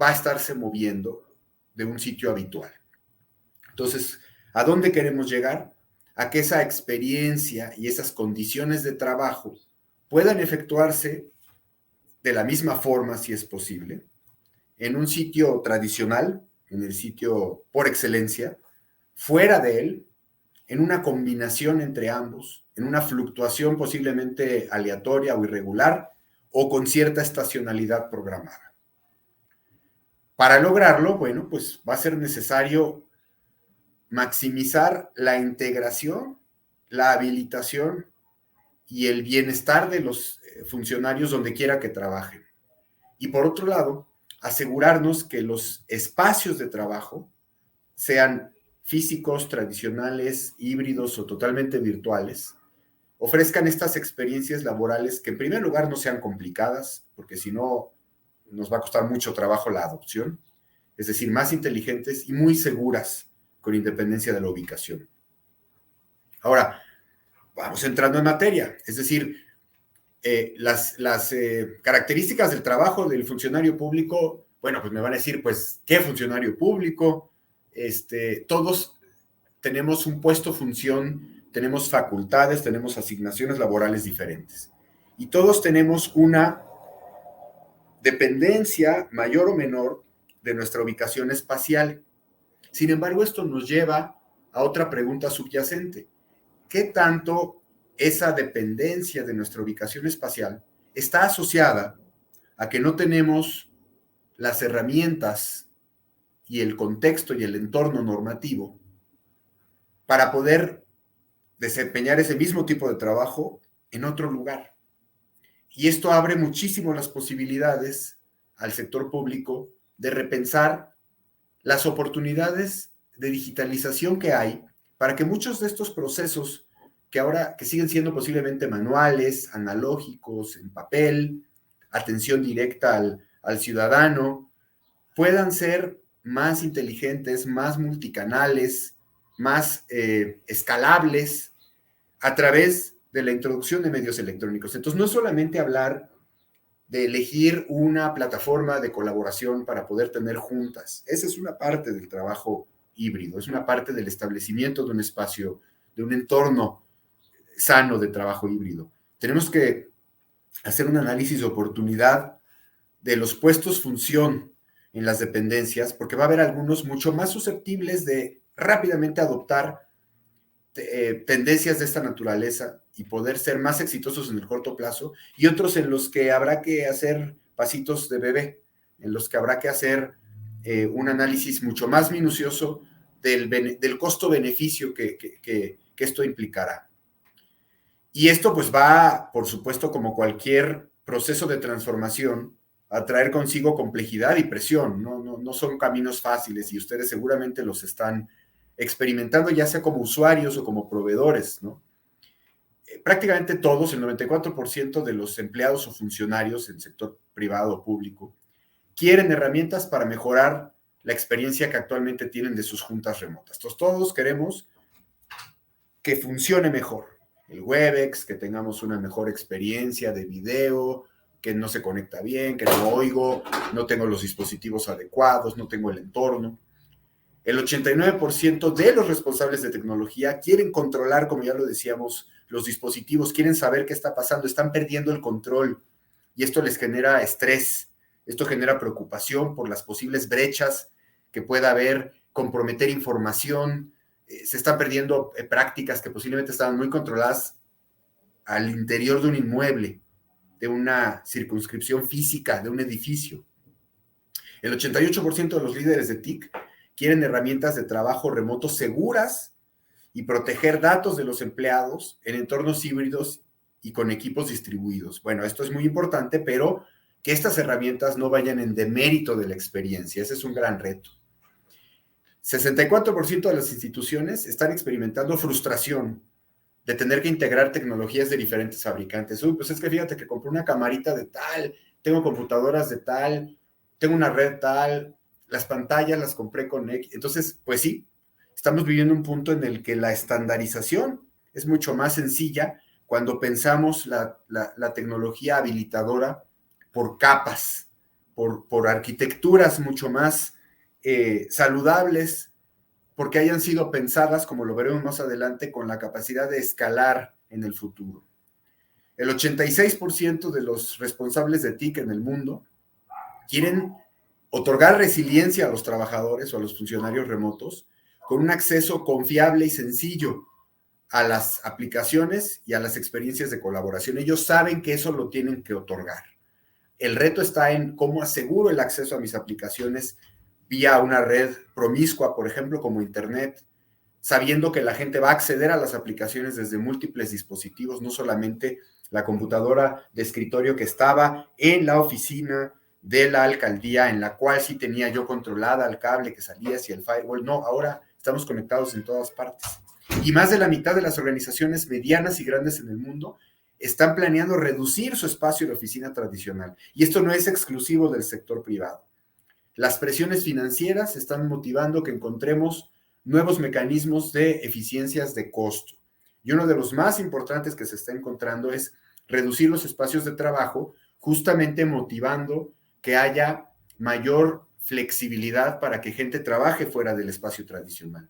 Speaker 3: va a estarse moviendo de un sitio habitual. Entonces, ¿a dónde queremos llegar? A que esa experiencia y esas condiciones de trabajo puedan efectuarse de la misma forma, si es posible, en un sitio tradicional, en el sitio por excelencia, fuera de él, en una combinación entre ambos, en una fluctuación posiblemente aleatoria o irregular, o con cierta estacionalidad programada. Para lograrlo, bueno, pues va a ser necesario maximizar la integración, la habilitación y el bienestar de los funcionarios donde quiera que trabajen. Y por otro lado, asegurarnos que los espacios de trabajo, sean físicos, tradicionales, híbridos o totalmente virtuales, ofrezcan estas experiencias laborales que en primer lugar no sean complicadas, porque si no nos va a costar mucho trabajo la adopción, es decir, más inteligentes y muy seguras, con independencia de la ubicación. Ahora, vamos entrando en materia, es decir, las características del trabajo del funcionario público, bueno, pues me van a decir, pues, ¿qué funcionario público? Todos tenemos un puesto, función, tenemos facultades, tenemos asignaciones laborales diferentes. Y todos tenemos una dependencia mayor o menor de nuestra ubicación espacial. Sin embargo, esto nos lleva a otra pregunta subyacente. ¿Qué tanto esa dependencia de nuestra ubicación espacial está asociada a que no tenemos las herramientas y el contexto y el entorno normativo para poder desempeñar ese mismo tipo de trabajo en otro lugar? Y esto abre muchísimo las posibilidades al sector público de repensar las oportunidades de digitalización que hay para que muchos de estos procesos que siguen siendo posiblemente manuales, analógicos, en papel, atención directa al ciudadano, puedan ser más inteligentes, más multicanales, más escalables a través de la introducción de medios electrónicos. Entonces, no solamente hablar de elegir una plataforma de colaboración para poder tener juntas. Esa es una parte del trabajo híbrido, es una parte del establecimiento de un espacio, de un entorno sano de trabajo híbrido. Tenemos que hacer un análisis de oportunidad de los puestos función en las dependencias, porque va a haber algunos mucho más susceptibles de rápidamente adoptar tendencias de esta naturaleza y poder ser más exitosos en el corto plazo, y otros en los que habrá que hacer pasitos de bebé, en los que habrá que hacer un análisis mucho más minucioso del costo-beneficio que esto implicará. Y esto pues va, por supuesto, como cualquier proceso de transformación, a traer consigo complejidad y presión. No son caminos fáciles y ustedes seguramente los están experimentando, ya sea como usuarios o como proveedores, ¿no? Prácticamente todos, el 94% de los empleados o funcionarios en sector privado o público, quieren herramientas para mejorar la experiencia que actualmente tienen de sus juntas remotas. Entonces, todos queremos que funcione mejor el Webex, que tengamos una mejor experiencia de video, que no se conecta bien, que no oigo, no tengo los dispositivos adecuados, no tengo el entorno. El 89% de los responsables de tecnología quieren controlar, como ya lo decíamos, los dispositivos, quieren saber qué está pasando, están perdiendo el control y esto les genera estrés, esto genera preocupación por las posibles brechas que pueda haber, comprometer información, se están perdiendo prácticas que posiblemente estaban muy controladas al interior de un inmueble, de una circunscripción física, de un edificio. El 88% de los líderes de TIC quieren herramientas de trabajo remoto seguras y proteger datos de los empleados en entornos híbridos y con equipos distribuidos. Bueno, esto es muy importante, pero que estas herramientas no vayan en demérito de la experiencia. Ese es un gran reto. 64% de las instituciones están experimentando frustración de tener que integrar tecnologías de diferentes fabricantes. Uy, pues es que fíjate que compré una camarita de tal, tengo computadoras de tal, tengo una red tal, las pantallas las compré con X. Entonces, pues sí, estamos viviendo un punto en el que la estandarización es mucho más sencilla cuando pensamos la tecnología habilitadora por capas, por arquitecturas mucho más saludables, porque hayan sido pensadas, como lo veremos más adelante, con la capacidad de escalar en el futuro. El 86% de los responsables de TIC en el mundo quieren otorgar resiliencia a los trabajadores o a los funcionarios remotos con un acceso confiable y sencillo a las aplicaciones y a las experiencias de colaboración. Ellos saben que eso lo tienen que otorgar. El reto está en cómo aseguro el acceso a mis aplicaciones vía una red promiscua, por ejemplo, como Internet, sabiendo que la gente va a acceder a las aplicaciones desde múltiples dispositivos, no solamente la computadora de escritorio que estaba en la oficina de la alcaldía, en la cual sí tenía yo controlada el cable que salía hacia el firewall. No, ahora estamos conectados en todas partes. Y más de la mitad de las organizaciones medianas y grandes en el mundo están planeando reducir su espacio de oficina tradicional. Y esto no es exclusivo del sector privado. Las presiones financieras están motivando que encontremos nuevos mecanismos de eficiencias de costo. Y uno de los más importantes que se está encontrando es reducir los espacios de trabajo, justamente motivando que haya mayor flexibilidad para que gente trabaje fuera del espacio tradicional.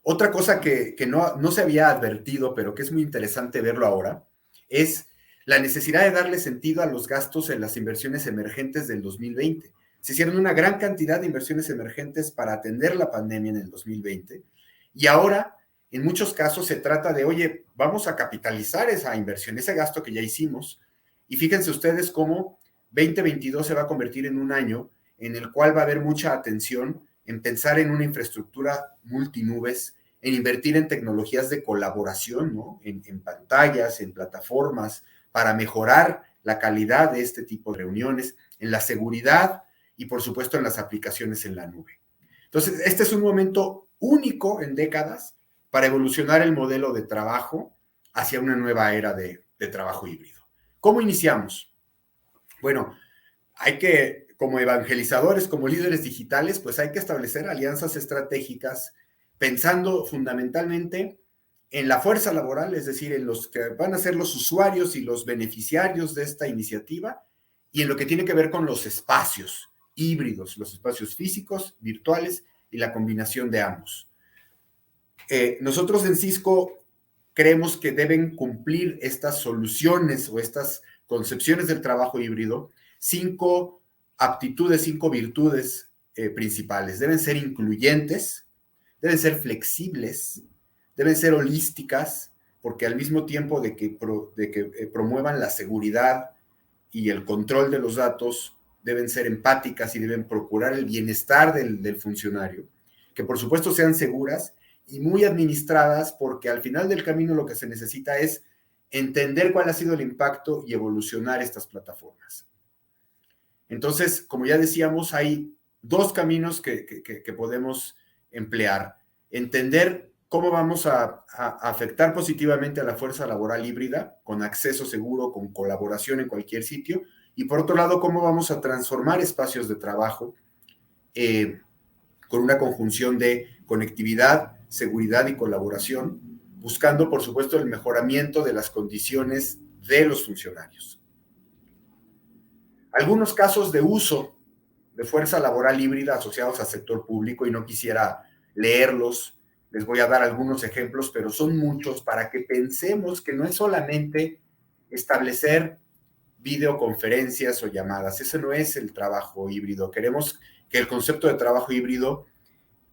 Speaker 3: Otra cosa que no se había advertido, pero que es muy interesante verlo ahora, es la necesidad de darle sentido a los gastos en las inversiones emergentes del 2020. Se hicieron una gran cantidad de inversiones emergentes para atender la pandemia en el 2020 y ahora, en muchos casos, se trata de, oye, vamos a capitalizar esa inversión, ese gasto que ya hicimos, y fíjense ustedes cómo 2022 se va a convertir en un año en el cual va a haber mucha atención en pensar en una infraestructura multinubes, en invertir en tecnologías de colaboración, ¿no? En pantallas, en plataformas, para mejorar la calidad de este tipo de reuniones, en la seguridad y, por supuesto, en las aplicaciones en la nube. Entonces, este es un momento único en décadas para evolucionar el modelo de trabajo hacia una nueva era de trabajo híbrido. ¿Cómo iniciamos? Bueno, hay que, como evangelizadores, como líderes digitales, pues hay que establecer alianzas estratégicas pensando fundamentalmente en la fuerza laboral, es decir, en los que van a ser los usuarios y los beneficiarios de esta iniciativa y en lo que tiene que ver con los espacios híbridos, los espacios físicos, virtuales y la combinación de ambos. Nosotros en Cisco creemos que deben cumplir estas soluciones o estas concepciones del trabajo híbrido 5 aptitudes, 5 virtudes principales. Deben ser incluyentes, deben ser flexibles, deben ser holísticas, porque al mismo tiempo de que promuevan la seguridad y el control de los datos, deben ser empáticas y deben procurar el bienestar del funcionario, que por supuesto sean seguras y muy administradas, porque al final del camino lo que se necesita es entender cuál ha sido el impacto y evolucionar estas plataformas. Entonces, como ya decíamos, hay 2 caminos que podemos emplear. Entender cómo vamos a afectar positivamente a la fuerza laboral híbrida, con acceso seguro, con colaboración en cualquier sitio, y por otro lado, cómo vamos a transformar espacios de trabajo con una conjunción de conectividad, seguridad y colaboración, buscando, por supuesto, el mejoramiento de las condiciones de los funcionarios. Algunos casos de uso de fuerza laboral híbrida asociados al sector público, y no quisiera leerlos, Les voy a dar algunos ejemplos, pero son muchos para que pensemos que no es solamente establecer videoconferencias o llamadas. Ese no es el trabajo híbrido. Queremos que el concepto de trabajo híbrido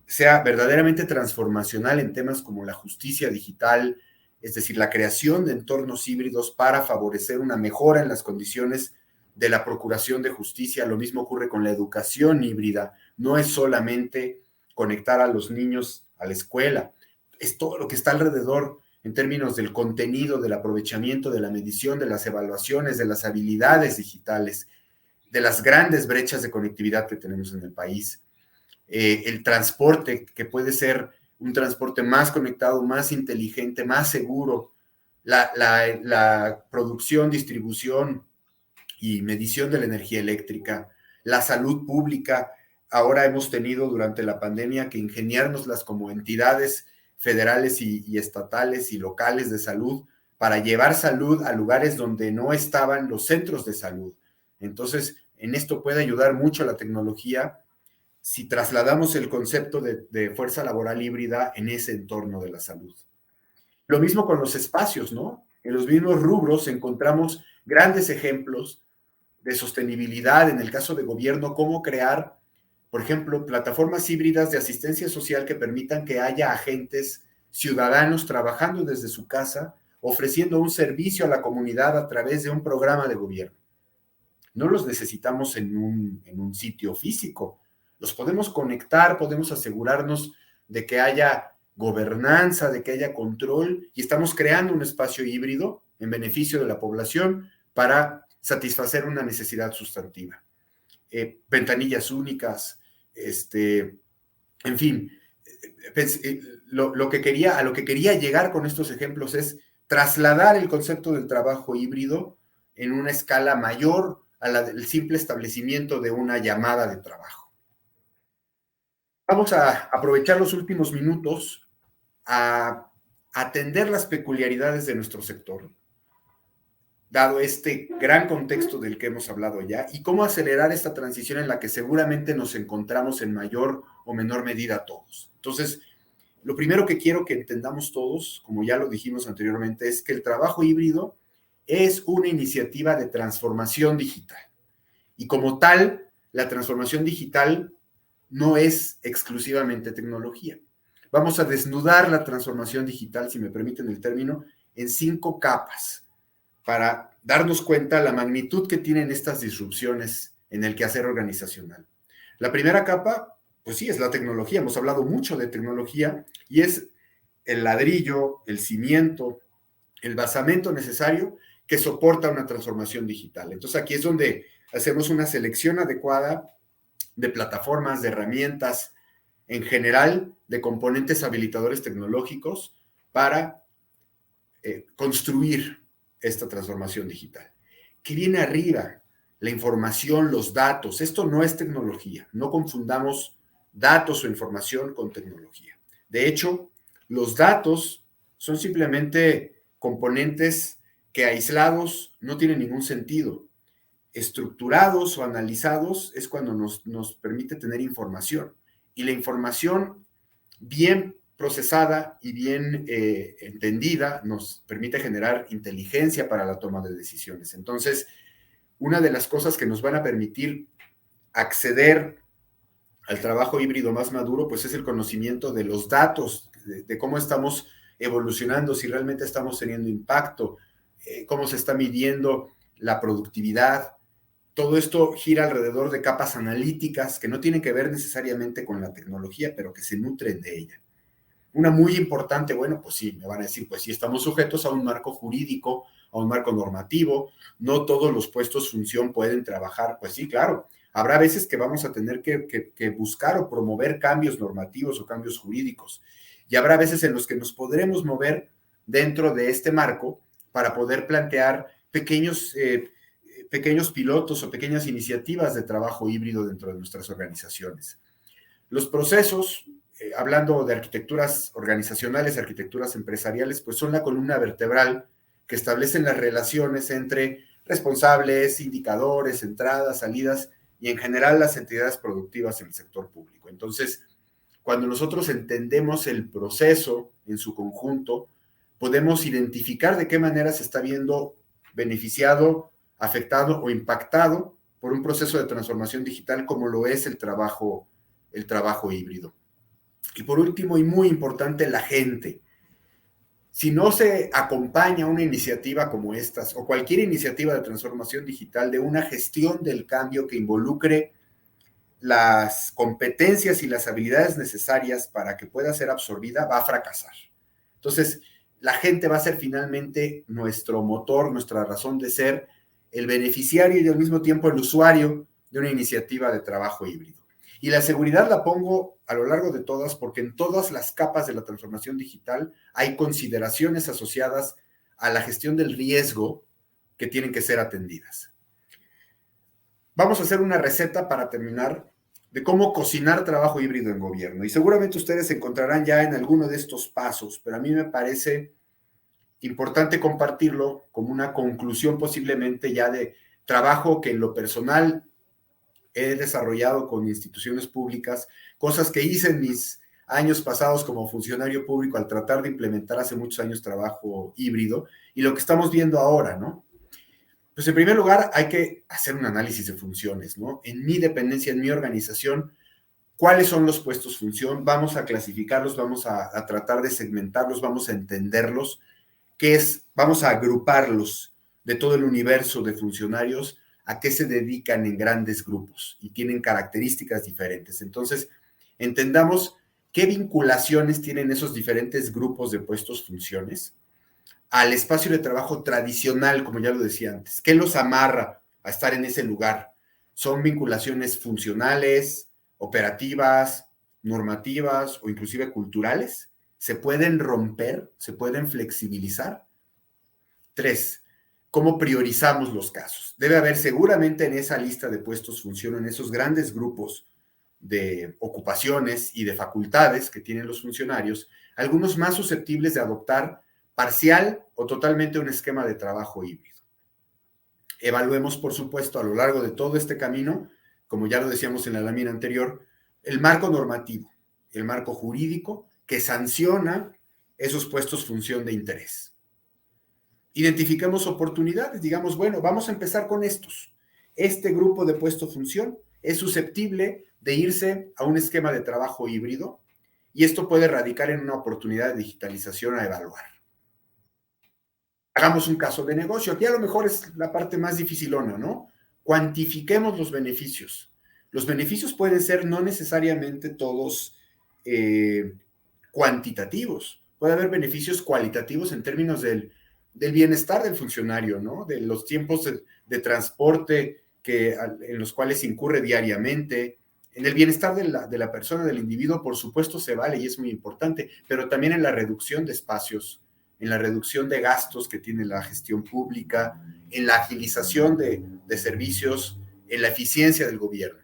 Speaker 3: sea verdaderamente transformacional en temas como la justicia digital, es decir, la creación de entornos híbridos para favorecer una mejora en las condiciones de la procuración de justicia. Lo mismo ocurre con la educación híbrida. No es solamente conectar a los niños a la escuela, es todo lo que está alrededor en términos del contenido, del aprovechamiento, de la medición, de las evaluaciones, de las habilidades digitales, de las grandes brechas de conectividad que tenemos en el país. El transporte, que puede ser un transporte más conectado, más inteligente, más seguro, la producción, distribución y medición de la energía eléctrica, la salud pública. Ahora hemos tenido durante la pandemia que ingeniárnoslas como entidades federales y estatales y locales de salud para llevar salud a lugares donde no estaban los centros de salud. Entonces, en esto puede ayudar mucho la tecnología si trasladamos el concepto de fuerza laboral híbrida en ese entorno de la salud. Lo mismo con los espacios, ¿no? En los mismos rubros encontramos grandes ejemplos de sostenibilidad, en el caso de gobierno, cómo crear, por ejemplo, plataformas híbridas de asistencia social que permitan que haya agentes ciudadanos trabajando desde su casa, ofreciendo un servicio a la comunidad a través de un programa de gobierno. No los necesitamos en un sitio físico. Los podemos conectar, podemos asegurarnos de que haya gobernanza, de que haya control, y estamos creando un espacio híbrido en beneficio de la población para satisfacer una necesidad sustantiva. Ventanillas únicas, en fin, a lo que quería llegar con estos ejemplos es trasladar el concepto del trabajo híbrido en una escala mayor a la del simple establecimiento de una llamada de trabajo. Vamos a aprovechar los últimos minutos a atender las peculiaridades de nuestro sector, dado este gran contexto del que hemos hablado ya, y cómo acelerar esta transición en la que seguramente nos encontramos en mayor o menor medida todos. Entonces, lo primero que quiero que entendamos todos, como ya lo dijimos anteriormente, es que el trabajo híbrido es una iniciativa de transformación digital. Y como tal, la transformación digital no es exclusivamente tecnología. Vamos a desnudar la transformación digital, si me permiten el término, en 5 capas para darnos cuenta la magnitud que tienen estas disrupciones en el quehacer organizacional. La primera capa, pues sí, es la tecnología. Hemos hablado mucho de tecnología y es el ladrillo, el cimiento, el basamento necesario que soporta una transformación digital. Entonces aquí es donde hacemos una selección adecuada de plataformas, de herramientas, en general, de componentes habilitadores tecnológicos para construir esta transformación digital. ¿Qué viene arriba? La información, los datos. Esto no es tecnología. No confundamos datos o información con tecnología. De hecho, los datos son simplemente componentes que aislados no tienen ningún sentido. Estructurados o analizados es cuando nos permite tener información. Y la información bien procesada y bien entendida nos permite generar inteligencia para la toma de decisiones. Entonces, una de las cosas que nos van a permitir acceder al trabajo híbrido más maduro, pues es el conocimiento de los datos, de cómo estamos evolucionando, si realmente estamos teniendo impacto, cómo se está midiendo la productividad. Todo esto gira alrededor de capas analíticas que no tienen que ver necesariamente con la tecnología, pero que se nutren de ella. Una muy importante, bueno, pues sí, me van a decir, pues sí, estamos sujetos a un marco jurídico, a un marco normativo, no todos los puestos función pueden trabajar, pues sí, claro, habrá veces que vamos a tener que buscar o promover cambios normativos o cambios jurídicos, y habrá veces en los que nos podremos mover dentro de este marco para poder plantear pequeños pilotos o pequeñas iniciativas de trabajo híbrido dentro de nuestras organizaciones. Los procesos, hablando de arquitecturas organizacionales, arquitecturas empresariales, pues son la columna vertebral que establecen las relaciones entre responsables, indicadores, entradas, salidas y en general las entidades productivas en el sector público. Entonces, cuando nosotros entendemos el proceso en su conjunto, podemos identificar de qué manera se está viendo beneficiado, afectado o impactado por un proceso de transformación digital como lo es el trabajo híbrido. Y por último, y muy importante, la gente. Si no se acompaña una iniciativa como estas o cualquier iniciativa de transformación digital de una gestión del cambio que involucre las competencias y las habilidades necesarias para que pueda ser absorbida, va a fracasar. Entonces, la gente va a ser finalmente nuestro motor, nuestra razón de ser, el beneficiario y al mismo tiempo el usuario de una iniciativa de trabajo híbrido. Y la seguridad la pongo a lo largo de todas porque en todas las capas de la transformación digital hay consideraciones asociadas a la gestión del riesgo que tienen que ser atendidas. Vamos a hacer una receta para terminar de cómo cocinar trabajo híbrido en gobierno. Y seguramente ustedes se encontrarán ya en alguno de estos pasos, pero a mí me parece importante compartirlo como una conclusión posiblemente ya de trabajo que en lo personal he desarrollado con instituciones públicas, cosas que hice en mis años pasados como funcionario público al tratar de implementar hace muchos años trabajo híbrido y lo que estamos viendo ahora, ¿no? Pues en primer lugar hay que hacer un análisis de funciones, ¿no? En mi dependencia, en mi organización, ¿cuáles son los puestos función? Vamos a clasificarlos, vamos a tratar de segmentarlos, vamos a entenderlos, vamos a agruparlos de todo el universo de funcionarios a qué se dedican en grandes grupos y tienen características diferentes. Entonces, entendamos qué vinculaciones tienen esos diferentes grupos de puestos funciones al espacio de trabajo tradicional, como ya lo decía antes. ¿Qué los amarra a estar en ese lugar? ¿Son vinculaciones funcionales, operativas, normativas o inclusive culturales? ¿Se pueden romper? ¿Se pueden flexibilizar? 3. ¿Cómo priorizamos los casos? Debe haber seguramente en esa lista de puestos función, en esos grandes grupos de ocupaciones y de facultades que tienen los funcionarios, algunos más susceptibles de adoptar parcial o totalmente un esquema de trabajo híbrido. Evaluemos, por supuesto, a lo largo de todo este camino, como ya lo decíamos en la lámina anterior, el marco normativo, el marco jurídico que sanciona esos puestos función de interés. Identifiquemos oportunidades, digamos, bueno, vamos a empezar con estos. Este grupo de puesto función es susceptible de irse a un esquema de trabajo híbrido y esto puede radicar en una oportunidad de digitalización a evaluar. Hagamos un caso de negocio. Aquí a lo mejor es la parte más dificilona, ¿no? Cuantifiquemos los beneficios. Los beneficios pueden ser no necesariamente todos cuantitativos. Puede haber beneficios cualitativos en términos del bienestar del funcionario, ¿no? De los tiempos de transporte en los cuales incurre diariamente. En el bienestar de la persona, del individuo, por supuesto se vale y es muy importante, pero también en la reducción de espacios, en la reducción de gastos que tiene la gestión pública, en la agilización de servicios, en la eficiencia del gobierno.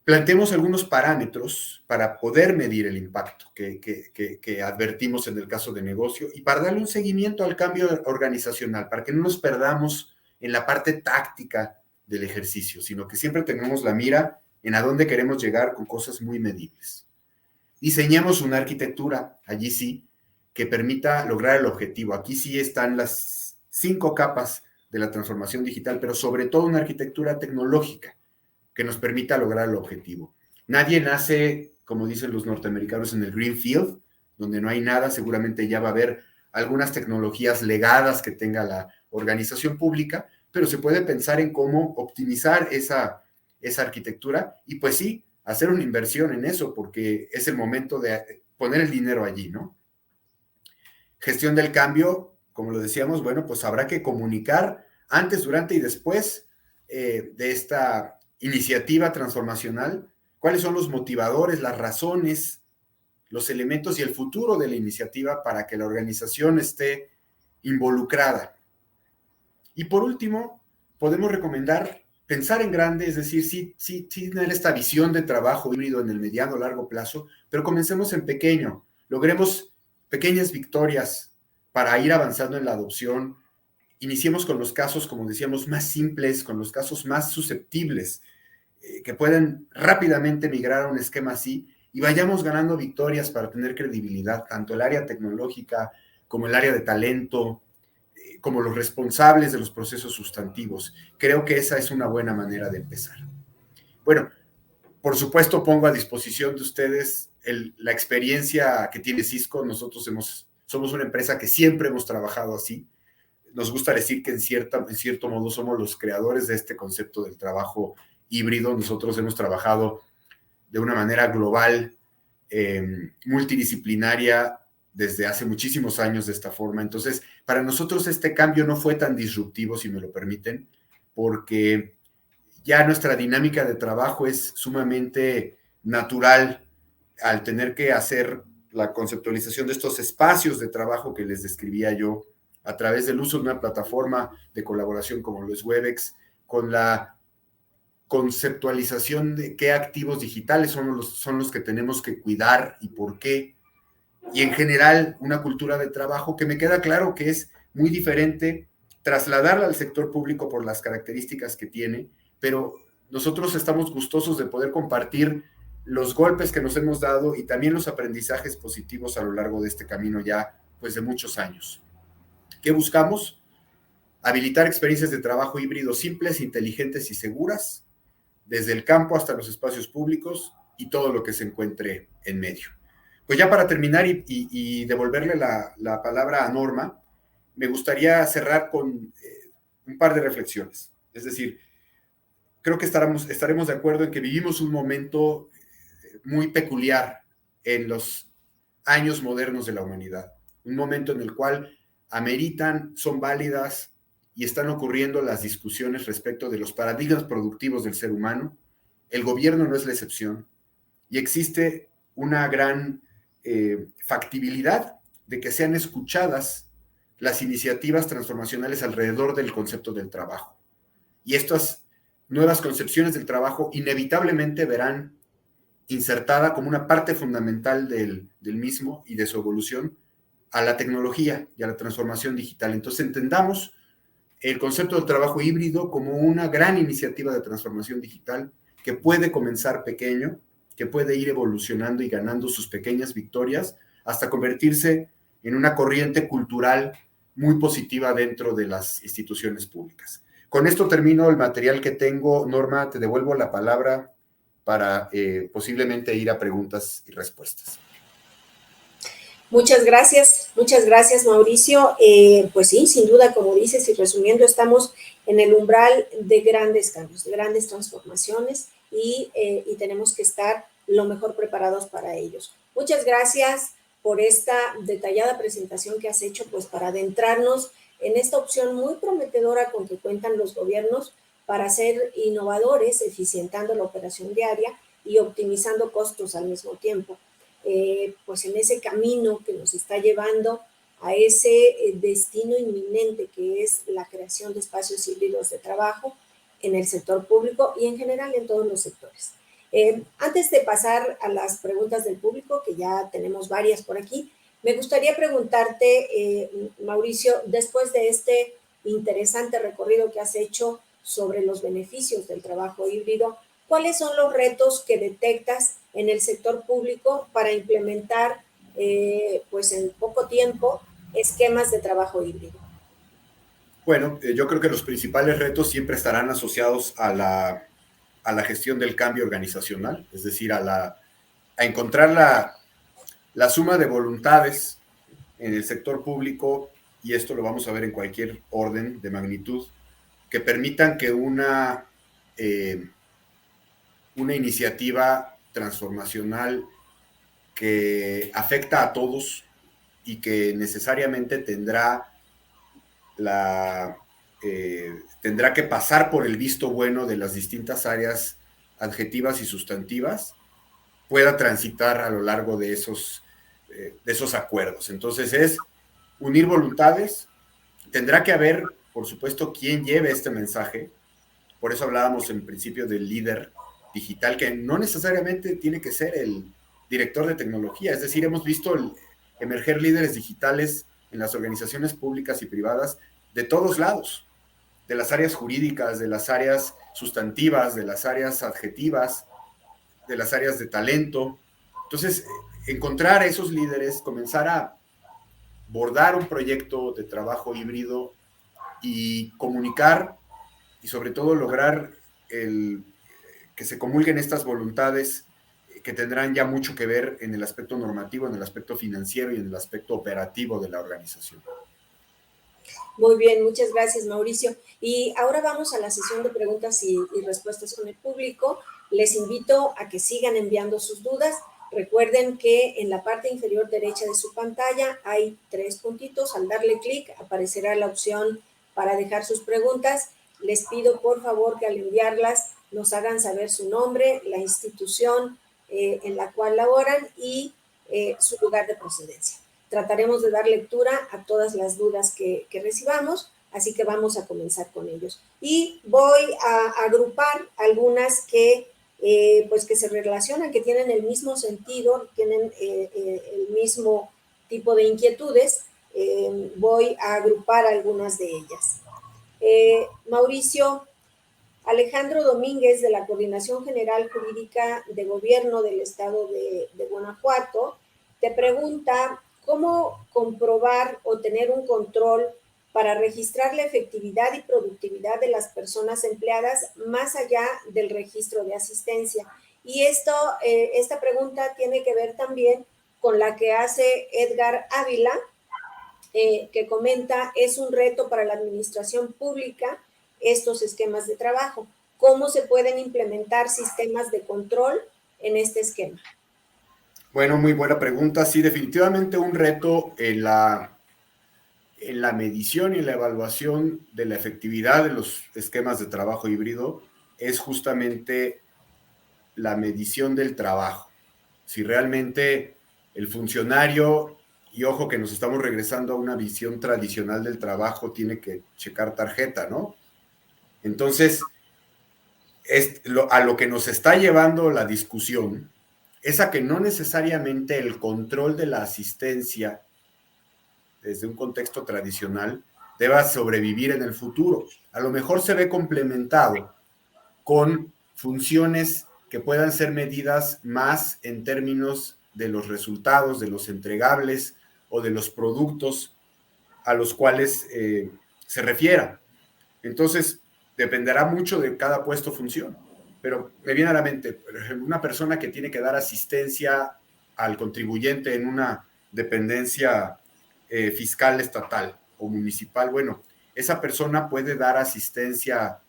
Speaker 3: Planteemos algunos parámetros para poder medir el impacto que advertimos en el caso de negocio y para darle un seguimiento al cambio organizacional, para que no nos perdamos en la parte táctica del ejercicio, sino que siempre tengamos la mira en a dónde queremos llegar con cosas muy medibles. Diseñemos una arquitectura, allí sí, que permita lograr el objetivo. Aquí sí están las 5 capas de la transformación digital, pero sobre todo una arquitectura tecnológica que nos permita lograr el objetivo. Nadie nace, como dicen los norteamericanos, en el greenfield, donde no hay nada. Seguramente ya va a haber algunas tecnologías legadas que tenga la organización pública, pero se puede pensar en cómo optimizar esa arquitectura y pues sí, hacer una inversión en eso, porque es el momento de poner el dinero allí, ¿no? Gestión del cambio, como lo decíamos, bueno, pues habrá que comunicar antes, durante y después de esta iniciativa transformacional, cuáles son los motivadores, las razones, los elementos y el futuro de la iniciativa para que la organización esté involucrada. Y por último, podemos recomendar pensar en grande, es decir, sí tener esta visión de trabajo híbrido en el mediano o largo plazo, pero comencemos en pequeño, logremos pequeñas victorias para ir avanzando en la adopción. Iniciemos con los casos, como decíamos, más simples, con los casos más susceptibles, que pueden rápidamente migrar a un esquema así, y vayamos ganando victorias para tener credibilidad, tanto el área tecnológica como el área de talento, como los responsables de los procesos sustantivos. Creo que esa es una buena manera de empezar. Bueno, por supuesto pongo a disposición de ustedes la experiencia que tiene Cisco. Nosotros somos una empresa que siempre hemos trabajado así. Nos gusta decir que en cierto modo somos los creadores de este concepto del trabajo híbrido. Nosotros hemos trabajado de una manera global, multidisciplinaria, desde hace muchísimos años de esta forma. Entonces, para nosotros este cambio no fue tan disruptivo, si me lo permiten, porque ya nuestra dinámica de trabajo es sumamente natural al tener que hacer la conceptualización de estos espacios de trabajo que les describía yo a través del uso de una plataforma de colaboración como lo es Webex, con la conceptualización de qué activos digitales son los que tenemos que cuidar y por qué, y en general una cultura de trabajo que me queda claro que es muy diferente trasladarla al sector público por las características que tiene, pero nosotros estamos gustosos de poder compartir los golpes que nos hemos dado y también los aprendizajes positivos a lo largo de este camino ya pues de muchos años. ¿Qué buscamos? Habilitar experiencias de trabajo híbrido simples, inteligentes y seguras, desde el campo hasta los espacios públicos y todo lo que se encuentre en medio. Pues ya para terminar y devolverle la palabra a Norma, me gustaría cerrar con un par de reflexiones. Es decir, creo que estaremos de acuerdo en que vivimos un momento muy peculiar en los años modernos de la humanidad. Un momento en el cual ameritan, son válidas y están ocurriendo las discusiones respecto de los paradigmas productivos del ser humano. El gobierno no es la excepción y existe una gran factibilidad de que sean escuchadas las iniciativas transformacionales alrededor del concepto del trabajo. Y estas nuevas concepciones del trabajo inevitablemente verán insertada como una parte fundamental del mismo y de su evolución a la tecnología y a la transformación digital. Entonces entendamos el concepto del trabajo híbrido como una gran iniciativa de transformación digital que puede comenzar pequeño, que puede ir evolucionando y ganando sus pequeñas victorias hasta convertirse en una corriente cultural muy positiva dentro de las instituciones públicas. Con esto termino el material que tengo. Norma, te devuelvo la palabra para posiblemente ir a preguntas y respuestas.
Speaker 2: Muchas gracias, Mauricio. Pues sí, sin duda, como dices y resumiendo, estamos en el umbral de grandes cambios, de grandes transformaciones y tenemos que estar lo mejor preparados para ellos. Muchas gracias por esta detallada presentación que has hecho, pues para adentrarnos en esta opción muy prometedora con que cuentan los gobiernos para ser innovadores, eficientando la operación diaria y optimizando costos al mismo tiempo. Pues en ese camino que nos está llevando a ese destino inminente que es la creación de espacios híbridos de trabajo en el sector público y en general en todos los sectores. Antes de pasar a las preguntas del público, que ya tenemos varias por aquí, me gustaría preguntarte, Mauricio, después de este interesante recorrido que has hecho sobre los beneficios del trabajo híbrido, ¿cuáles son los retos que detectas en el sector público para implementar, pues en poco tiempo, esquemas de trabajo híbrido?
Speaker 3: Bueno, yo creo que los principales retos siempre estarán asociados a la gestión del cambio organizacional, es decir, a encontrar la suma de voluntades en el sector público, y esto lo vamos a ver en cualquier orden de magnitud, que permitan que una iniciativa transformacional que afecta a todos y que necesariamente tendrá que pasar por el visto bueno de las distintas áreas adjetivas y sustantivas, pueda transitar a lo largo de esos acuerdos. Entonces es unir voluntades. Tendrá que haber, por supuesto, quien lleve este mensaje. Por eso hablábamos en principio del líder digital, que no necesariamente tiene que ser el director de tecnología. Es decir, hemos visto emerger líderes digitales en las organizaciones públicas y privadas de todos lados, de las áreas jurídicas, de las áreas sustantivas, de las áreas adjetivas, de las áreas de talento, Entonces, encontrar a esos líderes, comenzar a bordar un proyecto de trabajo híbrido y comunicar y sobre todo lograr que se comulguen estas voluntades que tendrán ya mucho que ver en el aspecto normativo, en el aspecto financiero y en el aspecto operativo de la organización.
Speaker 2: Muy bien, muchas gracias, Mauricio. Y ahora vamos a la sesión de preguntas y respuestas con el público. Les invito a que sigan enviando sus dudas. Recuerden que en la parte inferior derecha de su pantalla hay 3 puntitos. Al darle clic aparecerá la opción para dejar sus preguntas. Les pido por favor que al enviarlas nos hagan saber su nombre, la institución en la cual laboran y su lugar de procedencia. Trataremos de dar lectura a todas las dudas que recibamos, así que vamos a comenzar con ellos. Y voy a agrupar algunas que se relacionan, que tienen el mismo sentido, tienen el mismo tipo de inquietudes. Voy a agrupar algunas de ellas. Mauricio, Alejandro Domínguez, de la Coordinación General Jurídica de Gobierno del Estado de Guanajuato, te pregunta cómo comprobar o tener un control para registrar la efectividad y productividad de las personas empleadas más allá del registro de asistencia. Y esta pregunta tiene que ver también con la que hace Edgar Ávila, que comenta, es un reto para la administración pública estos esquemas de trabajo. ¿Cómo se pueden implementar sistemas de control en este esquema?
Speaker 3: Bueno, muy buena pregunta. Sí, definitivamente un reto en la medición y la evaluación de la efectividad de los esquemas de trabajo híbrido es justamente la medición del trabajo. Si realmente el funcionario, y ojo que nos estamos regresando a una visión tradicional del trabajo, tiene que checar tarjeta, ¿no? Entonces, a lo que nos está llevando la discusión es a que no necesariamente el control de la asistencia desde un contexto tradicional deba sobrevivir en el futuro. A lo mejor se ve complementado con funciones que puedan ser medidas más en términos de los resultados, de los entregables o de los productos a los cuales se refiera. Entonces, dependerá mucho de cada puesto función. Pero me viene a la mente, por ejemplo, una persona que tiene que dar asistencia al contribuyente en una dependencia fiscal estatal o municipal, bueno, esa persona puede dar asistencia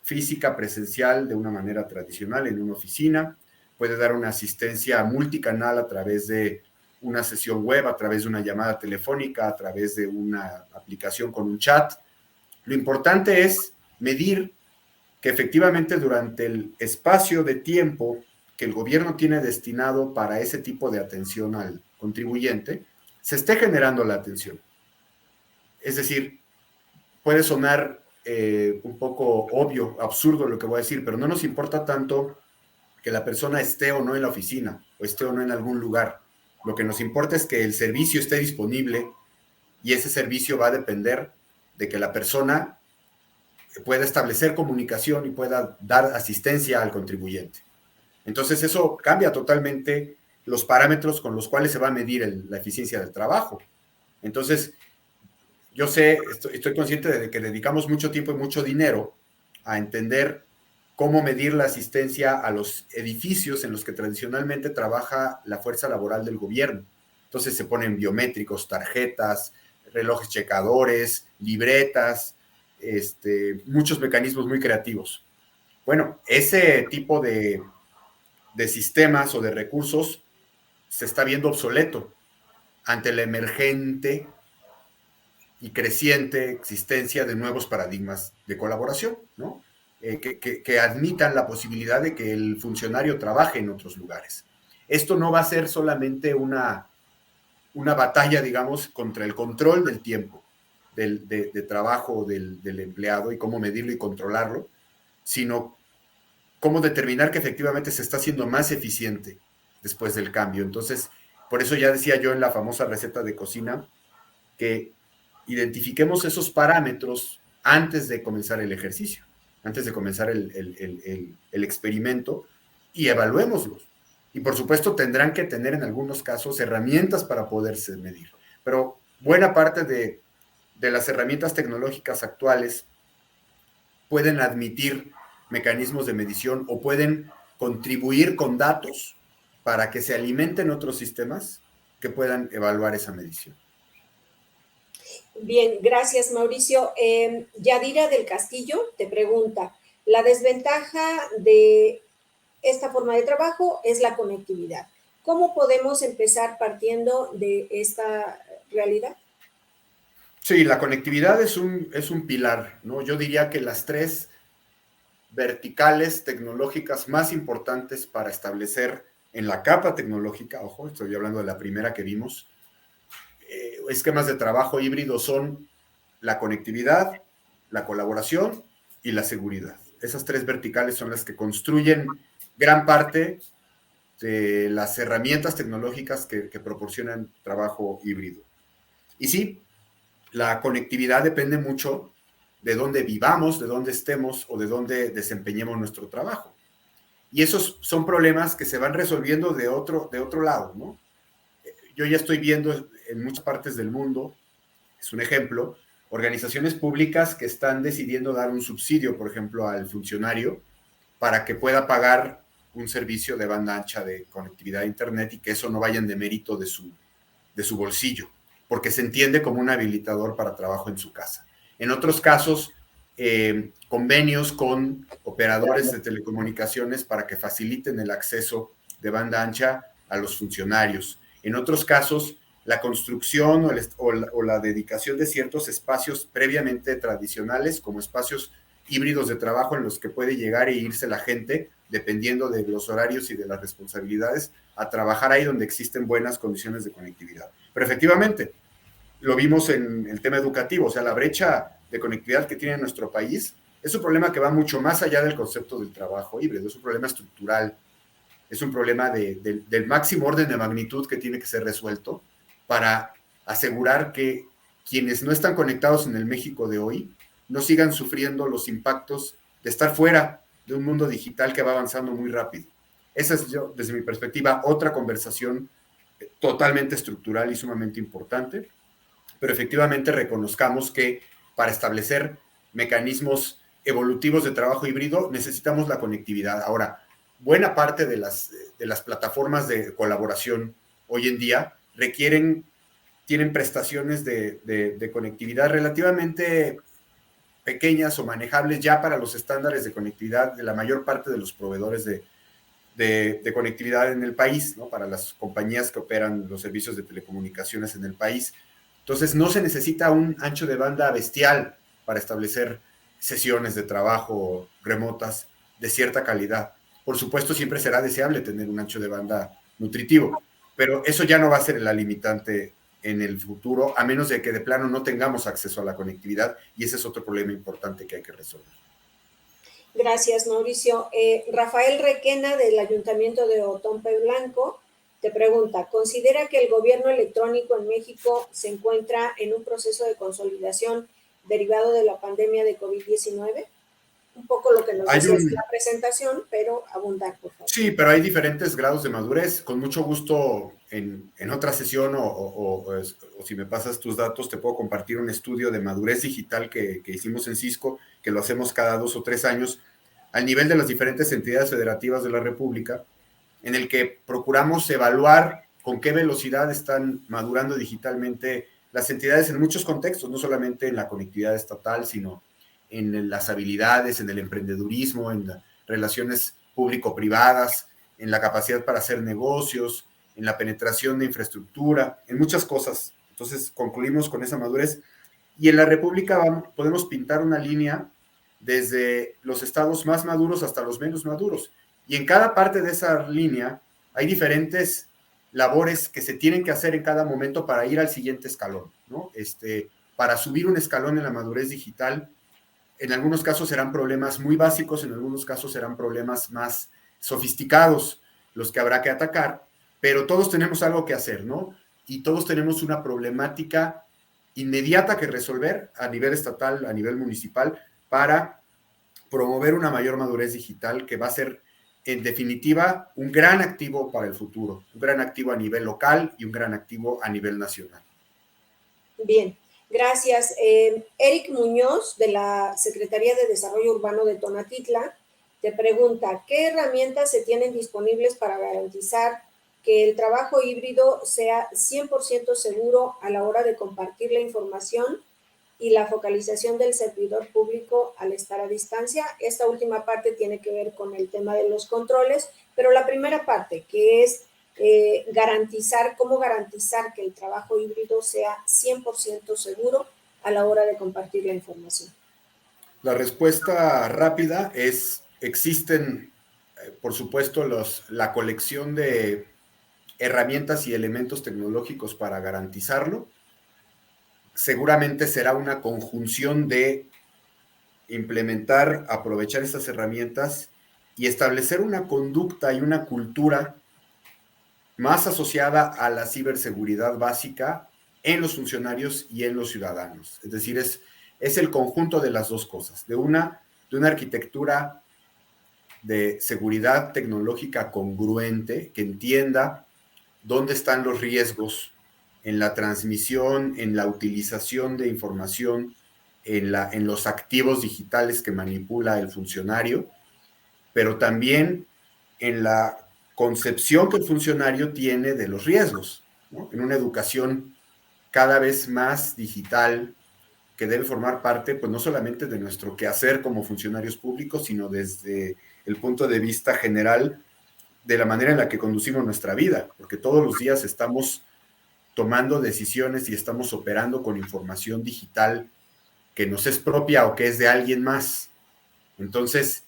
Speaker 3: física presencial de una manera tradicional en una oficina, puede dar una asistencia multicanal a través de una sesión web, a través de una llamada telefónica, a través de una aplicación con un chat. Lo importante es medir que efectivamente durante el espacio de tiempo que el gobierno tiene destinado para ese tipo de atención al contribuyente, se esté generando la atención. Es decir, puede sonar un poco obvio, absurdo lo que voy a decir, pero no nos importa tanto que la persona esté o no en la oficina o esté o no en algún lugar. Lo que nos importa es que el servicio esté disponible y ese servicio va a depender de que la persona pueda establecer comunicación y pueda dar asistencia al contribuyente. Entonces eso cambia totalmente los parámetros con los cuales se va a medir la eficiencia del trabajo. Entonces, yo sé, estoy consciente de que dedicamos mucho tiempo y mucho dinero a entender cómo medir la asistencia a los edificios en los que tradicionalmente trabaja la fuerza laboral del gobierno. Entonces se ponen biométricos, tarjetas, relojes checadores, libretas, muchos mecanismos muy creativos. Bueno, ese tipo de sistemas o de recursos se está viendo obsoleto ante la emergente y creciente existencia de nuevos paradigmas de colaboración, ¿no? Que admitan la posibilidad de que el funcionario trabaje en otros lugares. Esto no va a ser solamente una batalla, digamos, contra el control del tiempo de trabajo del empleado y cómo medirlo y controlarlo, sino cómo determinar que efectivamente se está haciendo más eficiente después del cambio. Entonces, por eso ya decía yo en la famosa receta de cocina que identifiquemos esos parámetros antes de comenzar el ejercicio, antes de comenzar el experimento y evaluémoslos. Y por supuesto tendrán que tener en algunos casos herramientas para poderse medir. Pero buena parte de las herramientas tecnológicas actuales pueden admitir mecanismos de medición o pueden contribuir con datos para que se alimenten otros sistemas que puedan evaluar esa medición.
Speaker 2: Bien, gracias Mauricio. Yadira del Castillo te pregunta, la desventaja de esta forma de trabajo es la conectividad. ¿Cómo podemos empezar partiendo de esta realidad?
Speaker 3: Sí, la conectividad es un pilar, ¿no? Yo diría que las tres verticales tecnológicas más importantes para establecer en la capa tecnológica, ojo, estoy hablando de la primera que vimos, esquemas de trabajo híbrido son la conectividad, la colaboración y la seguridad. Esas tres verticales son las que construyen gran parte de las herramientas tecnológicas que proporcionan trabajo híbrido. Y sí, la conectividad depende mucho de dónde vivamos, de dónde estemos o de dónde desempeñemos nuestro trabajo. Y esos son problemas que se van resolviendo de otro lado, ¿no? Yo ya estoy viendo en muchas partes del mundo, es un ejemplo, organizaciones públicas que están decidiendo dar un subsidio, por ejemplo, al funcionario para que pueda pagar un servicio de banda ancha de conectividad a Internet y que eso no vaya en demérito de su bolsillo, porque se entiende como un habilitador para trabajo en su casa. En otros casos, convenios con operadores de telecomunicaciones para que faciliten el acceso de banda ancha a los funcionarios. En otros casos, la construcción o la dedicación de ciertos espacios previamente tradicionales, como espacios híbridos de trabajo en los que puede llegar e irse la gente, dependiendo de los horarios y de las responsabilidades, a trabajar ahí donde existen buenas condiciones de conectividad. Pero efectivamente, lo vimos en el tema educativo, o sea, la brecha de conectividad que tiene nuestro país es un problema que va mucho más allá del concepto del trabajo híbrido, es un problema estructural, es un problema del máximo orden de magnitud que tiene que ser resuelto para asegurar que quienes no están conectados en el México de hoy no sigan sufriendo los impactos de estar fuera de un mundo digital que va avanzando muy rápido. Esa es, yo, desde mi perspectiva, otra conversación totalmente estructural y sumamente importante, pero efectivamente reconozcamos que para establecer mecanismos evolutivos de trabajo híbrido necesitamos la conectividad. Ahora, buena parte de las plataformas de colaboración hoy en día tienen prestaciones de conectividad relativamente pequeñas o manejables ya para los estándares de conectividad de la mayor parte de los proveedores de conectividad en el país, ¿no? Para las compañías que operan los servicios de telecomunicaciones en el país. Entonces, no se necesita un ancho de banda bestial para establecer sesiones de trabajo remotas de cierta calidad. Por supuesto, siempre será deseable tener un ancho de banda nutritivo, pero eso ya no va a ser la limitante en el futuro, a menos de que de plano no tengamos acceso a la conectividad, y ese es otro problema importante que hay que resolver.
Speaker 2: Gracias, Mauricio. Rafael Requena, del Ayuntamiento de Otompe Blanco, te pregunta, ¿considera que el gobierno electrónico en México se encuentra en un proceso de consolidación derivado de la pandemia de COVID-19? Un poco lo que nos decías en la presentación, pero abundar, por favor.
Speaker 3: Sí, pero hay diferentes grados de madurez. Con mucho gusto, en otra sesión o si me pasas tus datos, te puedo compartir un estudio de madurez digital que hicimos en Cisco, que lo hacemos cada 2 o 3 años, al nivel de las diferentes entidades federativas de la República, en el que procuramos evaluar con qué velocidad están madurando digitalmente las entidades en muchos contextos, no solamente en la conectividad estatal, sino en las habilidades, en el emprendedurismo, en las relaciones público-privadas, en la capacidad para hacer negocios, en la penetración de infraestructura, en muchas cosas. Entonces concluimos con esa madurez y en la República podemos pintar una línea desde los estados más maduros hasta los menos maduros. Y en cada parte de esa línea hay diferentes labores que se tienen que hacer en cada momento para ir al siguiente escalón, ¿no? Para subir un escalón en la madurez digital, en algunos casos serán problemas muy básicos, en algunos casos serán problemas más sofisticados los que habrá que atacar, pero todos tenemos algo que hacer, ¿no? Y todos tenemos una problemática inmediata que resolver a nivel estatal, a nivel municipal, para promover una mayor madurez digital que va a ser en definitiva, un gran activo para el futuro, un gran activo a nivel local y un gran activo a nivel nacional.
Speaker 2: Bien, gracias. Eric Muñoz, de la Secretaría de Desarrollo Urbano de Tonatitla, te pregunta, ¿qué herramientas se tienen disponibles para garantizar que el trabajo híbrido sea 100% seguro a la hora de compartir la información y la focalización del servidor público al estar a distancia? Esta última parte tiene que ver con el tema de los controles, pero la primera parte, que es cómo garantizar que el trabajo híbrido sea 100% seguro a la hora de compartir la información.
Speaker 3: La respuesta rápida es, existen, por supuesto, la colección de herramientas y elementos tecnológicos para garantizarlo. Seguramente será una conjunción de implementar, aprovechar estas herramientas y establecer una conducta y una cultura más asociada a la ciberseguridad básica en los funcionarios y en los ciudadanos. Es decir, es el conjunto de las dos cosas, de una arquitectura de seguridad tecnológica congruente que entienda dónde están los riesgos en la transmisión, en la utilización de información, en los activos digitales que manipula el funcionario, pero también en la concepción que el funcionario tiene de los riesgos, ¿no? En una educación cada vez más digital que debe formar parte, pues no solamente de nuestro quehacer como funcionarios públicos, sino desde el punto de vista general de la manera en la que conducimos nuestra vida, porque todos los días estamos tomando decisiones y estamos operando con información digital que nos es propia o que es de alguien más. Entonces,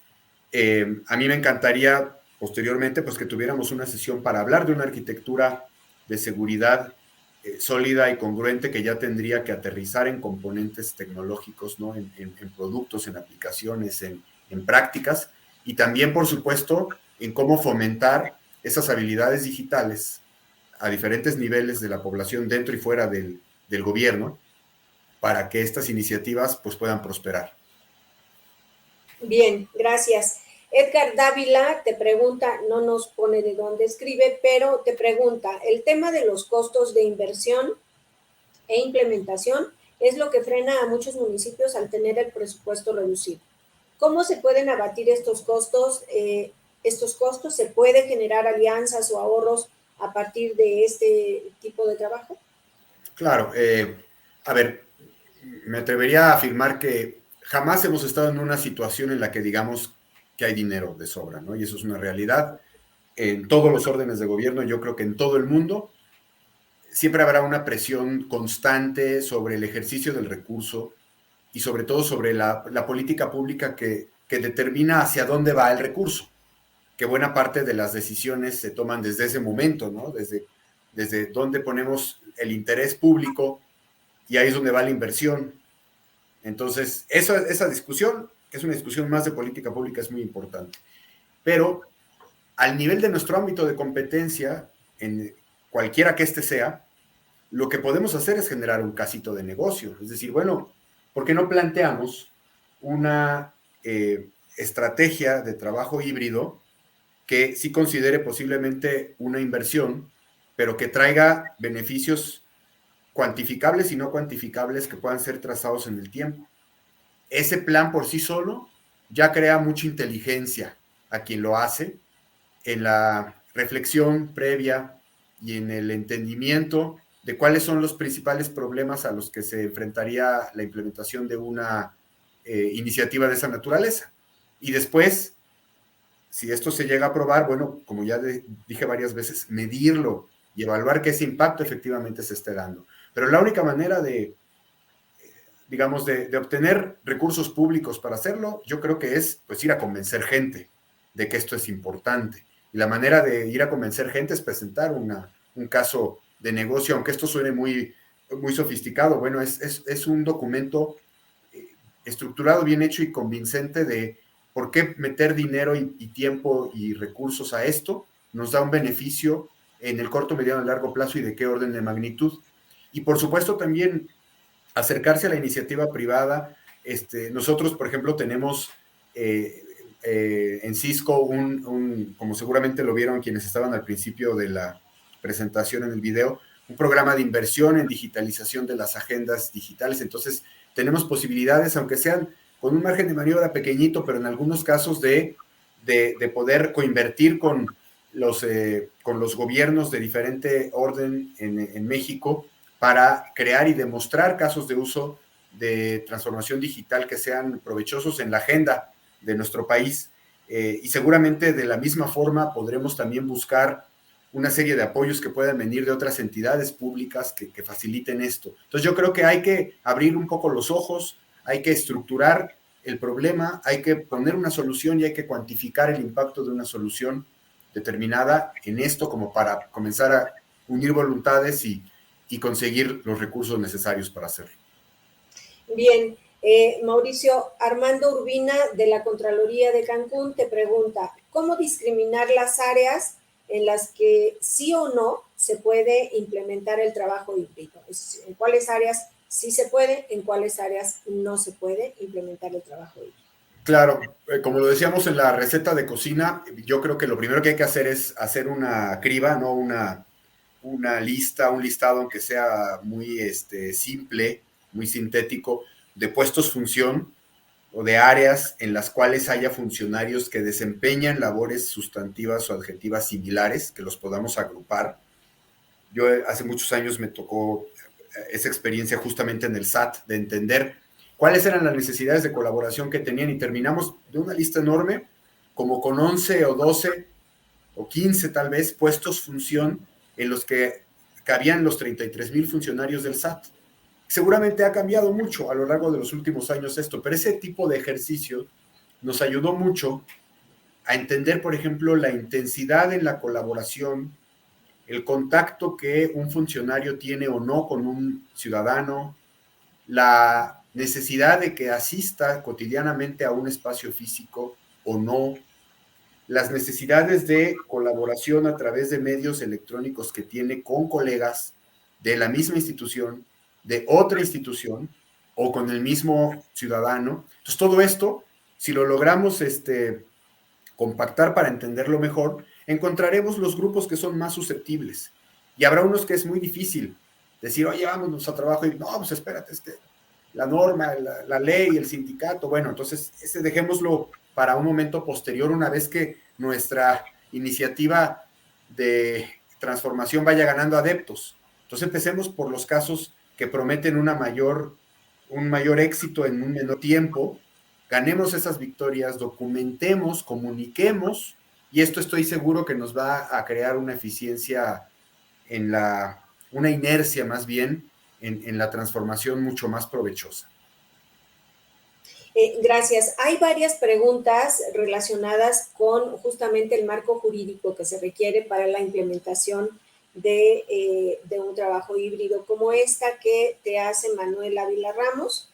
Speaker 3: a mí me encantaría posteriormente pues que tuviéramos una sesión para hablar de una arquitectura de seguridad sólida y congruente que ya tendría que aterrizar en componentes tecnológicos, ¿no? En productos, en aplicaciones, en prácticas, y también, por supuesto, en cómo fomentar esas habilidades digitales a diferentes niveles de la población dentro y fuera del gobierno para que estas iniciativas pues puedan prosperar.
Speaker 2: Bien, gracias. Edgar Dávila te pregunta, no nos pone de dónde escribe, pero te pregunta, el tema de los costos de inversión e implementación es lo que frena a muchos municipios al tener el presupuesto reducido. ¿Cómo se pueden abatir estos costos? ¿Se puede generar alianzas o ahorros a partir de este tipo de trabajo?
Speaker 3: Claro, a ver, me atrevería a afirmar que jamás hemos estado en una situación en la que digamos que hay dinero de sobra, ¿no? Y eso es una realidad. En todos los órdenes de gobierno, yo creo que en todo el mundo, siempre habrá una presión constante sobre el ejercicio del recurso y sobre todo sobre la política pública que determina hacia dónde va el recurso, que buena parte de las decisiones se toman desde ese momento, ¿no? Desde dónde ponemos el interés público y ahí es donde va la inversión. Entonces, esa discusión, que es una discusión más de política pública, es muy importante. Pero al nivel de nuestro ámbito de competencia, en cualquiera que este sea, lo que podemos hacer es generar un casito de negocio. Es decir, bueno, ¿por qué no planteamos una estrategia de trabajo híbrido que sí considere posiblemente una inversión, pero que traiga beneficios cuantificables y no cuantificables que puedan ser trazados en el tiempo? Ese plan por sí solo ya crea mucha inteligencia a quien lo hace en la reflexión previa y en el entendimiento de cuáles son los principales problemas a los que se enfrentaría la implementación de una iniciativa de esa naturaleza. Y después, si esto se llega a aprobar, bueno, como ya dije varias veces, medirlo y evaluar que ese impacto efectivamente se esté dando. Pero la única manera de obtener recursos públicos para hacerlo, yo creo que es pues ir a convencer gente de que esto es importante. Y la manera de ir a convencer gente es presentar un caso de negocio, aunque esto suene muy, muy sofisticado. Bueno, es un documento estructurado, bien hecho y convincente de por qué meter dinero y tiempo y recursos a esto nos da un beneficio en el corto, mediano y largo plazo y de qué orden de magnitud. Y por supuesto también acercarse a la iniciativa privada. Nosotros, por ejemplo, tenemos en Cisco como seguramente lo vieron quienes estaban al principio de la presentación en el video, un programa de inversión en digitalización de las agendas digitales. Entonces, tenemos posibilidades, aunque sean con un margen de maniobra pequeñito, pero en algunos casos de poder coinvertir con los gobiernos de diferente orden en México para crear y demostrar casos de uso de transformación digital que sean provechosos en la agenda de nuestro país. Y seguramente de la misma forma podremos también buscar una serie de apoyos que puedan venir de otras entidades públicas que faciliten esto. Entonces yo creo que hay que abrir un poco los ojos, hay que estructurar el problema, hay que poner una solución y hay que cuantificar el impacto de una solución determinada en esto como para comenzar a unir voluntades y conseguir los recursos necesarios para hacerlo.
Speaker 2: Bien, Mauricio, Armando Urbina de la Contraloría de Cancún te pregunta, ¿cómo discriminar las áreas en las que sí o no se puede implementar el trabajo híbrido? ¿En cuáles áreas sí se puede, en cuáles áreas no se puede implementar el trabajo híbrido?
Speaker 3: Claro, como lo decíamos en la receta de cocina, yo creo que lo primero que hay que hacer es hacer una criba, no una lista, un listado aunque sea muy simple, muy sintético, de puestos función o de áreas en las cuales haya funcionarios que desempeñan labores sustantivas o adjetivas similares, que los podamos agrupar. Yo hace muchos años me tocó esa experiencia justamente en el SAT, de entender cuáles eran las necesidades de colaboración que tenían y terminamos de una lista enorme, como con 11 o 12 o 15 tal vez puestos función en los que cabían los 33,000 funcionarios del SAT. Seguramente ha cambiado mucho a lo largo de los últimos años esto, pero ese tipo de ejercicio nos ayudó mucho a entender, por ejemplo, la intensidad en la colaboración, el contacto que un funcionario tiene o no con un ciudadano, la necesidad de que asista cotidianamente a un espacio físico o no, las necesidades de colaboración a través de medios electrónicos que tiene con colegas de la misma institución, de otra institución o con el mismo ciudadano. Entonces, todo esto, si lo logramos compactar para entenderlo mejor, encontraremos los grupos que son más susceptibles. Y habrá unos que es muy difícil decir, oye, vámonos a trabajo y no, pues espérate, la norma, la ley, el sindicato. Bueno, entonces dejémoslo para un momento posterior, una vez que nuestra iniciativa de transformación vaya ganando adeptos. Entonces empecemos por los casos que prometen un mayor éxito en un menor tiempo, ganemos esas victorias, documentemos, comuniquemos, y esto estoy seguro que nos va a crear una eficiencia una inercia más bien en la transformación mucho más provechosa.
Speaker 2: Gracias. Hay varias preguntas relacionadas con justamente el marco jurídico que se requiere para la implementación de un trabajo híbrido como esta que te hace Manuel Ávila Ramos.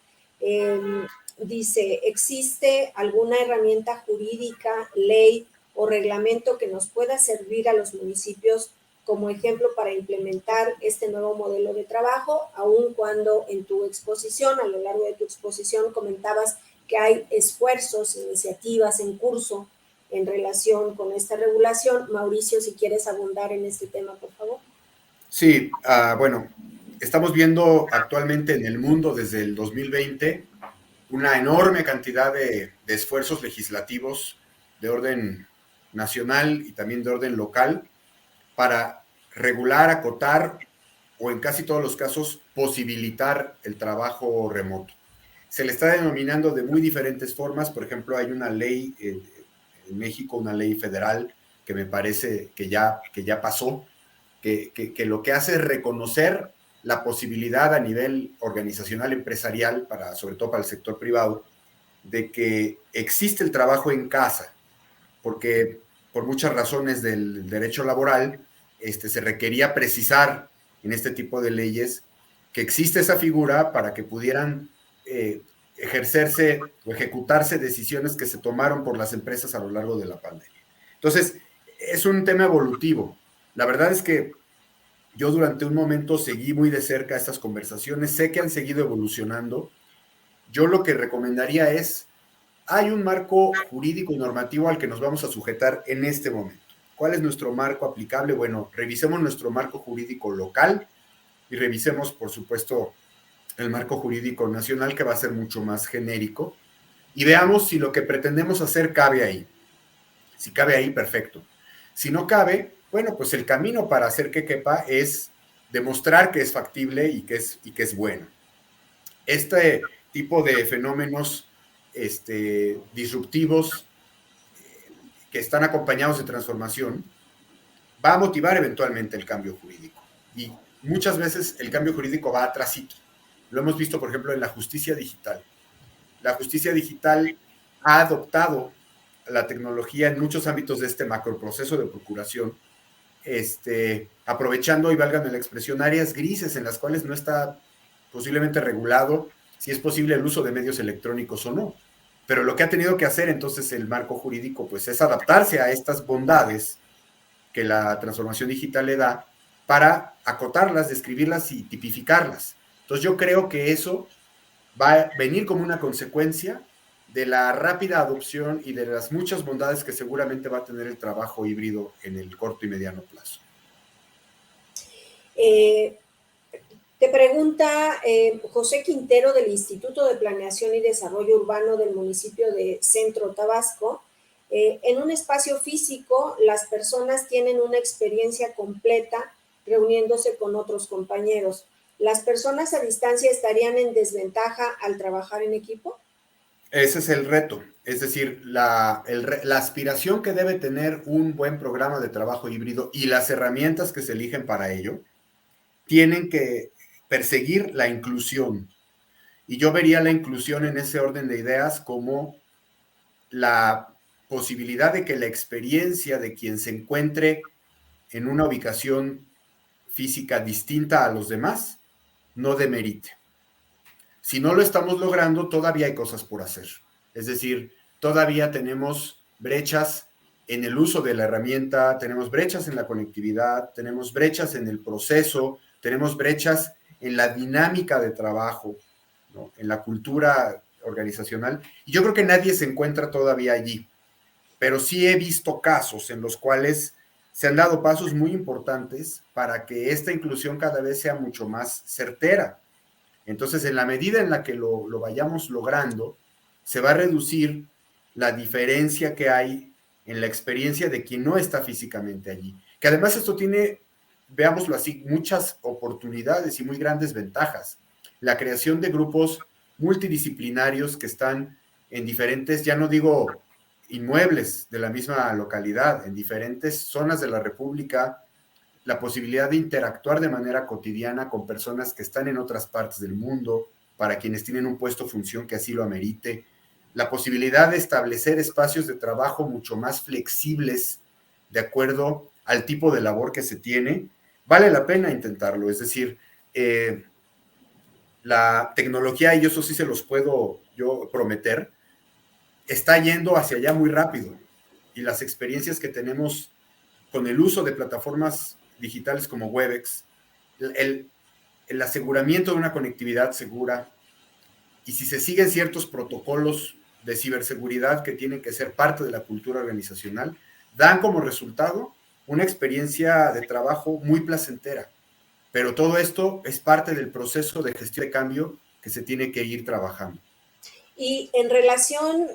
Speaker 2: Dice, ¿existe alguna herramienta jurídica, ley o reglamento que nos pueda servir a los municipios como ejemplo para implementar este nuevo modelo de trabajo, aun cuando en tu exposición, a lo largo de tu exposición, comentabas que hay esfuerzos, iniciativas en curso en relación con esta regulación? Mauricio, si quieres abundar en este tema, por favor.
Speaker 3: Sí, bueno, estamos viendo actualmente en el mundo desde el 2020 una enorme cantidad de esfuerzos legislativos de orden nacional y también de orden local para regular, acotar o en casi todos los casos posibilitar el trabajo remoto. Se le está denominando de muy diferentes formas. Por ejemplo, hay una ley en México, una ley federal que me parece que ya pasó, que lo que hace es reconocer la posibilidad a nivel organizacional empresarial, sobre todo para el sector privado, de que existe el trabajo en casa, porque por muchas razones del derecho laboral se requería precisar en este tipo de leyes que existe esa figura para que pudieran ejercerse o ejecutarse decisiones que se tomaron por las empresas a lo largo de la pandemia. Entonces, es un tema evolutivo. La verdad es que yo durante un momento seguí muy de cerca estas conversaciones, sé que han seguido evolucionando. Yo lo que recomendaría es hay un marco jurídico y normativo al que nos vamos a sujetar en este momento. ¿Cuál es nuestro marco aplicable? Bueno, revisemos nuestro marco jurídico local y revisemos, por supuesto, el marco jurídico nacional, que va a ser mucho más genérico, y veamos si lo que pretendemos hacer cabe ahí. Si cabe ahí, perfecto. Si no cabe, bueno, pues el camino para hacer que quepa es demostrar que es factible y que es bueno. Este tipo de fenómenos disruptivos que están acompañados de transformación va a motivar eventualmente el cambio jurídico. Y muchas veces el cambio jurídico va atrasito. Lo hemos visto, por ejemplo, en la justicia digital. La justicia digital ha adoptado la tecnología en muchos ámbitos de este macroproceso de procuración, aprovechando, y válgame la expresión, áreas grises en las cuales no está posiblemente regulado si es posible el uso de medios electrónicos o no. Pero lo que ha tenido que hacer entonces el marco jurídico pues es adaptarse a estas bondades que la transformación digital le da para acotarlas, describirlas y tipificarlas. Entonces yo creo que eso va a venir como una consecuencia de la rápida adopción y de las muchas bondades que seguramente va a tener el trabajo híbrido en el corto y mediano plazo.
Speaker 2: Te pregunta José Quintero del Instituto de Planeación y Desarrollo Urbano del municipio de Centro Tabasco. En un espacio físico, las personas tienen una experiencia completa reuniéndose con otros compañeros. ¿Las personas a distancia estarían en desventaja al trabajar en equipo?
Speaker 3: Ese es el reto, es decir, la aspiración que debe tener un buen programa de trabajo híbrido y las herramientas que se eligen para ello tienen que perseguir la inclusión. Y yo vería la inclusión en ese orden de ideas como la posibilidad de que la experiencia de quien se encuentre en una ubicación física distinta a los demás no demerite. Si no lo estamos logrando, todavía hay cosas por hacer. Es decir, todavía tenemos brechas en el uso de la herramienta, tenemos brechas en la conectividad, tenemos brechas en el proceso, tenemos brechas en la dinámica de trabajo, ¿no? En la cultura organizacional. Y yo creo que nadie se encuentra todavía allí. Pero sí he visto casos en los cuales se han dado pasos muy importantes para que esta inclusión cada vez sea mucho más certera. Entonces, en la medida en la que lo vayamos logrando, se va a reducir la diferencia que hay en la experiencia de quien no está físicamente allí. Que además esto tiene, veámoslo así, muchas oportunidades y muy grandes ventajas. La creación de grupos multidisciplinarios que están en diferentes, ya no digo inmuebles de la misma localidad, en diferentes zonas de la República, la posibilidad de interactuar de manera cotidiana con personas que están en otras partes del mundo, para quienes tienen un puesto o función que así lo amerite, la posibilidad de establecer espacios de trabajo mucho más flexibles de acuerdo al tipo de labor que se tiene, vale la pena intentarlo. Es decir, la tecnología, y eso sí se los puedo yo prometer, está yendo hacia allá muy rápido, y las experiencias que tenemos con el uso de plataformas digitales como Webex, el aseguramiento de una conectividad segura, y si se siguen ciertos protocolos de ciberseguridad que tienen que ser parte de la cultura organizacional, dan como resultado una experiencia de trabajo muy placentera. Pero todo esto es parte del proceso de gestión de cambio que se tiene que ir trabajando.
Speaker 2: Y en relación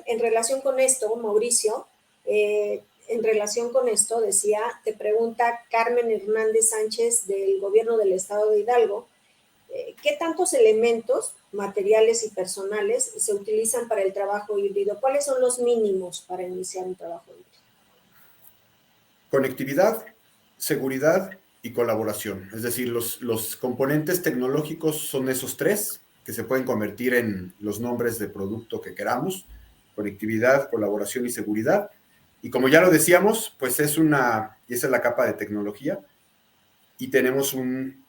Speaker 2: con esto, Mauricio, en relación con esto, decía, te pregunta Carmen Hernández Sánchez del gobierno del estado de Hidalgo, ¿qué tantos elementos materiales y personales se utilizan para el trabajo híbrido? ¿Cuáles son los mínimos para iniciar un trabajo híbrido?
Speaker 3: Conectividad, seguridad y colaboración. Es decir, los componentes tecnológicos son esos tres, que se pueden convertir en los nombres de producto que queramos: conectividad, colaboración y seguridad. Y como ya lo decíamos, pues esa es la capa de tecnología, y tenemos un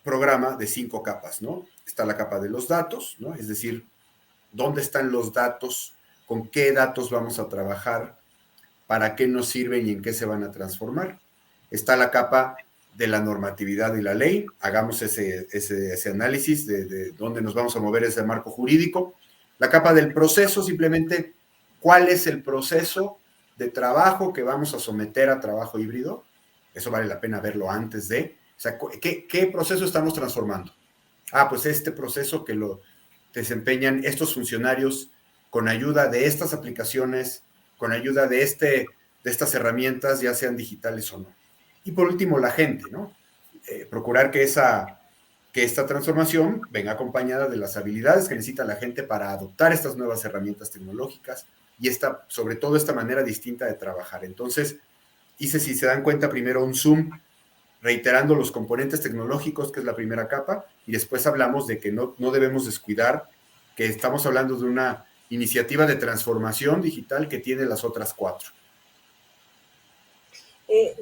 Speaker 3: programa de 5 capas, ¿no? Está la capa de los datos, ¿no? Es decir, ¿dónde están los datos? ¿Con qué datos vamos a trabajar? ¿Para qué nos sirven y en qué se van a transformar? Está la capa de la normatividad y la ley. Hagamos ese análisis de dónde nos vamos a mover ese marco jurídico. La capa del proceso, simplemente cuál es el proceso de trabajo que vamos a someter a trabajo híbrido. Eso vale la pena verlo antes de, o sea, ¿qué proceso estamos transformando? Pues este proceso que lo desempeñan estos funcionarios con ayuda de estas aplicaciones, con ayuda de estas herramientas, ya sean digitales o no. Y por último, la gente, ¿no? Procurar que esta transformación venga acompañada de las habilidades que necesita la gente para adoptar estas nuevas herramientas tecnológicas y sobre todo esta manera distinta de trabajar. Entonces, hice, si se dan cuenta, primero un zoom reiterando los componentes tecnológicos, que es la primera capa, y después hablamos de que no debemos descuidar que estamos hablando de una iniciativa de transformación digital que tiene las otras 4.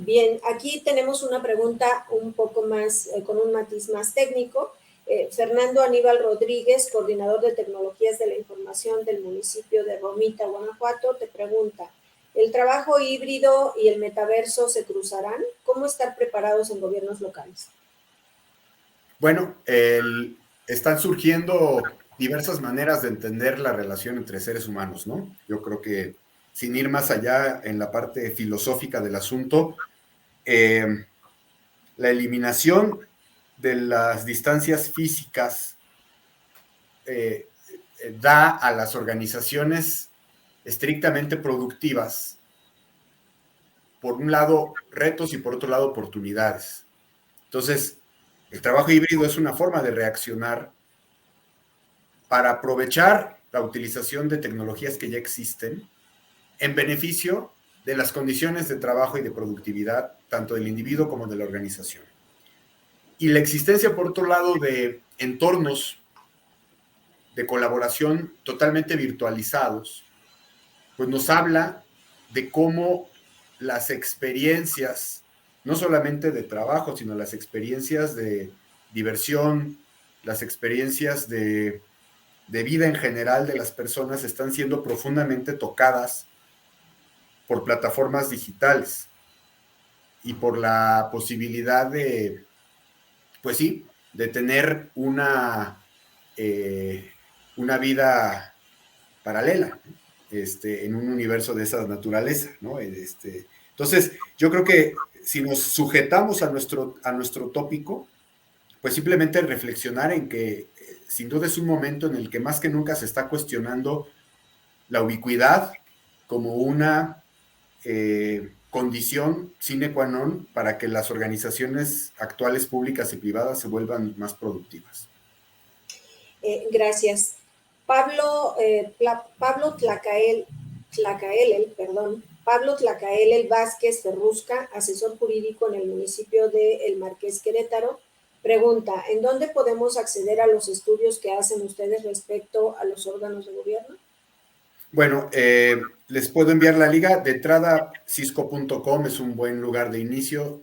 Speaker 2: Bien, aquí tenemos una pregunta un poco más, con un matiz más técnico. Fernando Aníbal Rodríguez, coordinador de tecnologías de la información del municipio de Romita, Guanajuato, te pregunta, ¿el trabajo híbrido y el metaverso se cruzarán? ¿Cómo estar preparados en gobiernos locales?
Speaker 3: Bueno, están surgiendo diversas maneras de entender la relación entre seres humanos, ¿no? Yo creo que sin ir más allá en la parte filosófica del asunto, la eliminación de las distancias físicas da a las organizaciones estrictamente productivas, por un lado, retos y por otro lado, oportunidades. Entonces, el trabajo híbrido es una forma de reaccionar para aprovechar la utilización de tecnologías que ya existen en beneficio de las condiciones de trabajo y de productividad, tanto del individuo como de la organización. Y la existencia, por otro lado, de entornos de colaboración totalmente virtualizados, pues nos habla de cómo las experiencias, no solamente de trabajo, sino las experiencias de diversión, las experiencias de vida en general de las personas están siendo profundamente tocadas por plataformas digitales y por la posibilidad de, pues sí, de tener una vida paralela, en un universo de esa naturaleza, ¿no? Entonces, yo creo que si nos sujetamos a nuestro tópico, pues simplemente reflexionar en que sin duda es un momento en el que más que nunca se está cuestionando la ubicuidad como una condición sine qua non para que las organizaciones actuales públicas y privadas se vuelvan más productivas.
Speaker 2: Gracias. Pablo Tlacaelel Vázquez Ferrusca, asesor jurídico en el municipio de El Marqués, Querétaro, pregunta, ¿en dónde podemos acceder a los estudios que hacen ustedes respecto a los órganos de gobierno?
Speaker 3: Bueno, les puedo enviar la liga. De entrada, cisco.com es un buen lugar de inicio.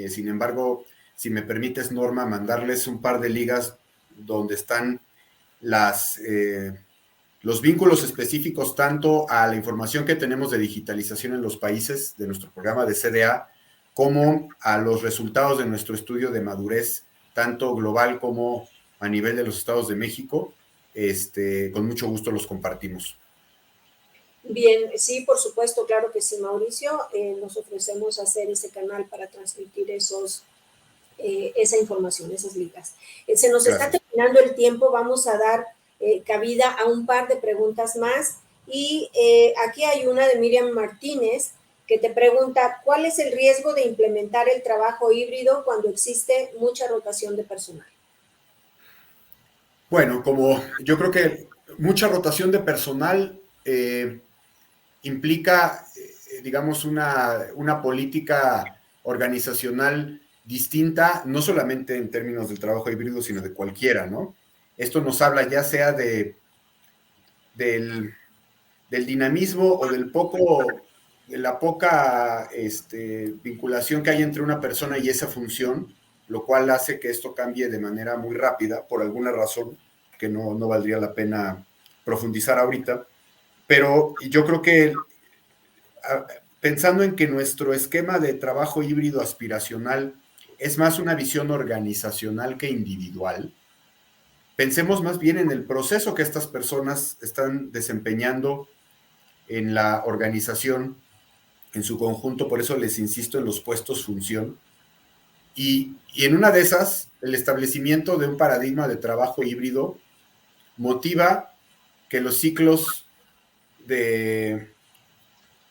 Speaker 3: Sin embargo, si me permites, Norma, mandarles un par de ligas donde están los vínculos específicos tanto a la información que tenemos de digitalización en los países de nuestro programa de CDA, como a los resultados de nuestro estudio de madurez, tanto global como a nivel de los estados de México. Con mucho gusto los compartimos.
Speaker 2: Bien, sí, por supuesto, claro que sí, Mauricio. Nos ofrecemos hacer ese canal para transmitir esa información, esas ligas. Se nos está terminando el tiempo, vamos a dar cabida a un par de preguntas más. Y aquí hay una de Miriam Martínez que te pregunta, ¿cuál es el riesgo de implementar el trabajo híbrido cuando existe mucha rotación de personal?
Speaker 3: Bueno, como yo creo que mucha rotación de personal implica, digamos, una política organizacional distinta, no solamente en términos del trabajo híbrido, sino de cualquiera, ¿no? Esto nos habla ya sea del dinamismo o de la poca vinculación que hay entre una persona y esa función, lo cual hace que esto cambie de manera muy rápida, por alguna razón que no valdría la pena profundizar ahorita. Pero yo creo que pensando en que nuestro esquema de trabajo híbrido aspiracional es más una visión organizacional que individual, pensemos más bien en el proceso que estas personas están desempeñando en la organización en su conjunto, por eso les insisto en los puestos función, y en una de esas, el establecimiento de un paradigma de trabajo híbrido motiva que los ciclos de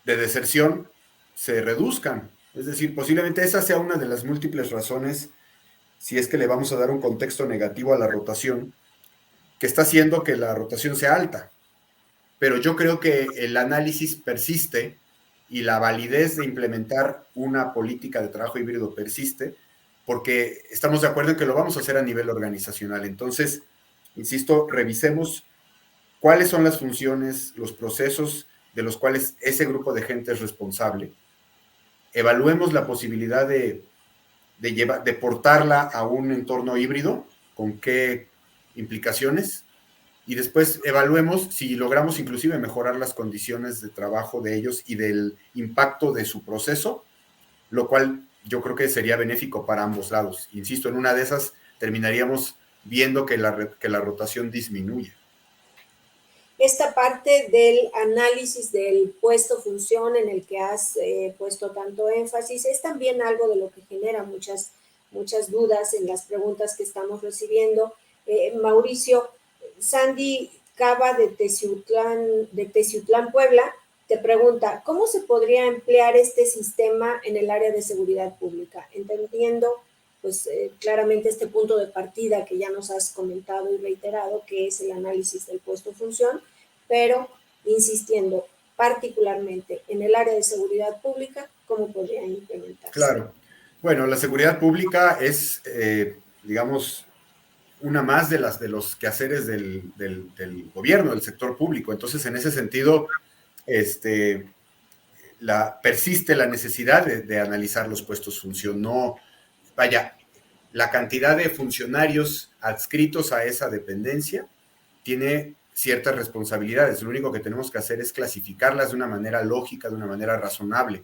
Speaker 3: deserción se reduzcan. Es decir, posiblemente esa sea una de las múltiples razones, si es que le vamos a dar un contexto negativo a la rotación, que está haciendo que la rotación sea alta. Pero yo creo que el análisis persiste y la validez de implementar una política de trabajo híbrido persiste, porque estamos de acuerdo en que lo vamos a hacer a nivel organizacional. Entonces, insisto, revisemos cuáles son las funciones, los procesos de los cuales ese grupo de gente es responsable. Evaluemos la posibilidad de portarla a un entorno híbrido, con qué implicaciones, y después evaluemos si logramos inclusive mejorar las condiciones de trabajo de ellos y del impacto de su proceso, lo cual yo creo que sería benéfico para ambos lados. Insisto, en una de esas terminaríamos viendo que la rotación disminuye.
Speaker 2: Esta parte del análisis del puesto función en el que has puesto tanto énfasis es también algo de lo que genera muchas dudas en las preguntas que estamos recibiendo. Mauricio, Sandy Cava de Teciutlán, Puebla, te pregunta, ¿cómo se podría emplear este sistema en el área de seguridad pública? Entendiendo pues claramente este punto de partida que ya nos has comentado y reiterado, que es el análisis del puesto-función, pero insistiendo particularmente en el área de seguridad pública, ¿cómo podría implementarse?
Speaker 3: Claro. Bueno, la seguridad pública es, digamos, una más de los quehaceres del gobierno, del sector público. Entonces, en ese sentido, persiste la necesidad de analizar los puestos función. No, vaya, la cantidad de funcionarios adscritos a esa dependencia tiene ciertas responsabilidades. Lo único que tenemos que hacer es clasificarlas de una manera lógica, de una manera razonable.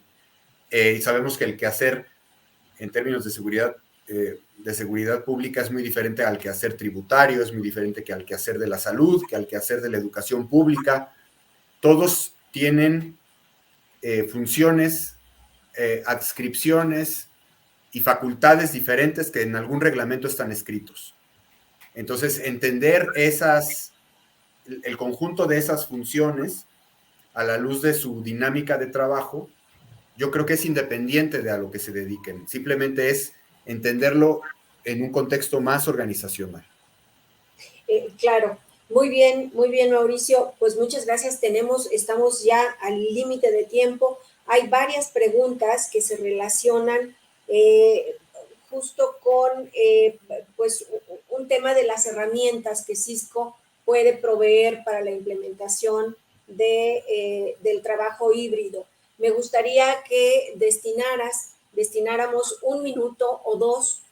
Speaker 3: Y sabemos que el quehacer en términos de seguridad pública es muy diferente al quehacer tributario, es muy diferente que al quehacer de la salud, que al quehacer de la educación pública. Todos tienen funciones, adscripciones y facultades diferentes que en algún reglamento están escritos. Entonces, entender el conjunto de esas funciones a la luz de su dinámica de trabajo, yo creo que es independiente de a lo que se dediquen. Simplemente es entenderlo en un contexto más organizacional.
Speaker 2: Claro, muy bien, Mauricio. Pues muchas gracias. Estamos ya al límite de tiempo. Hay varias preguntas que se relacionan justo con pues un tema de las herramientas que Cisco puede proveer para la implementación del trabajo híbrido. Me gustaría que destináramos un minuto o dos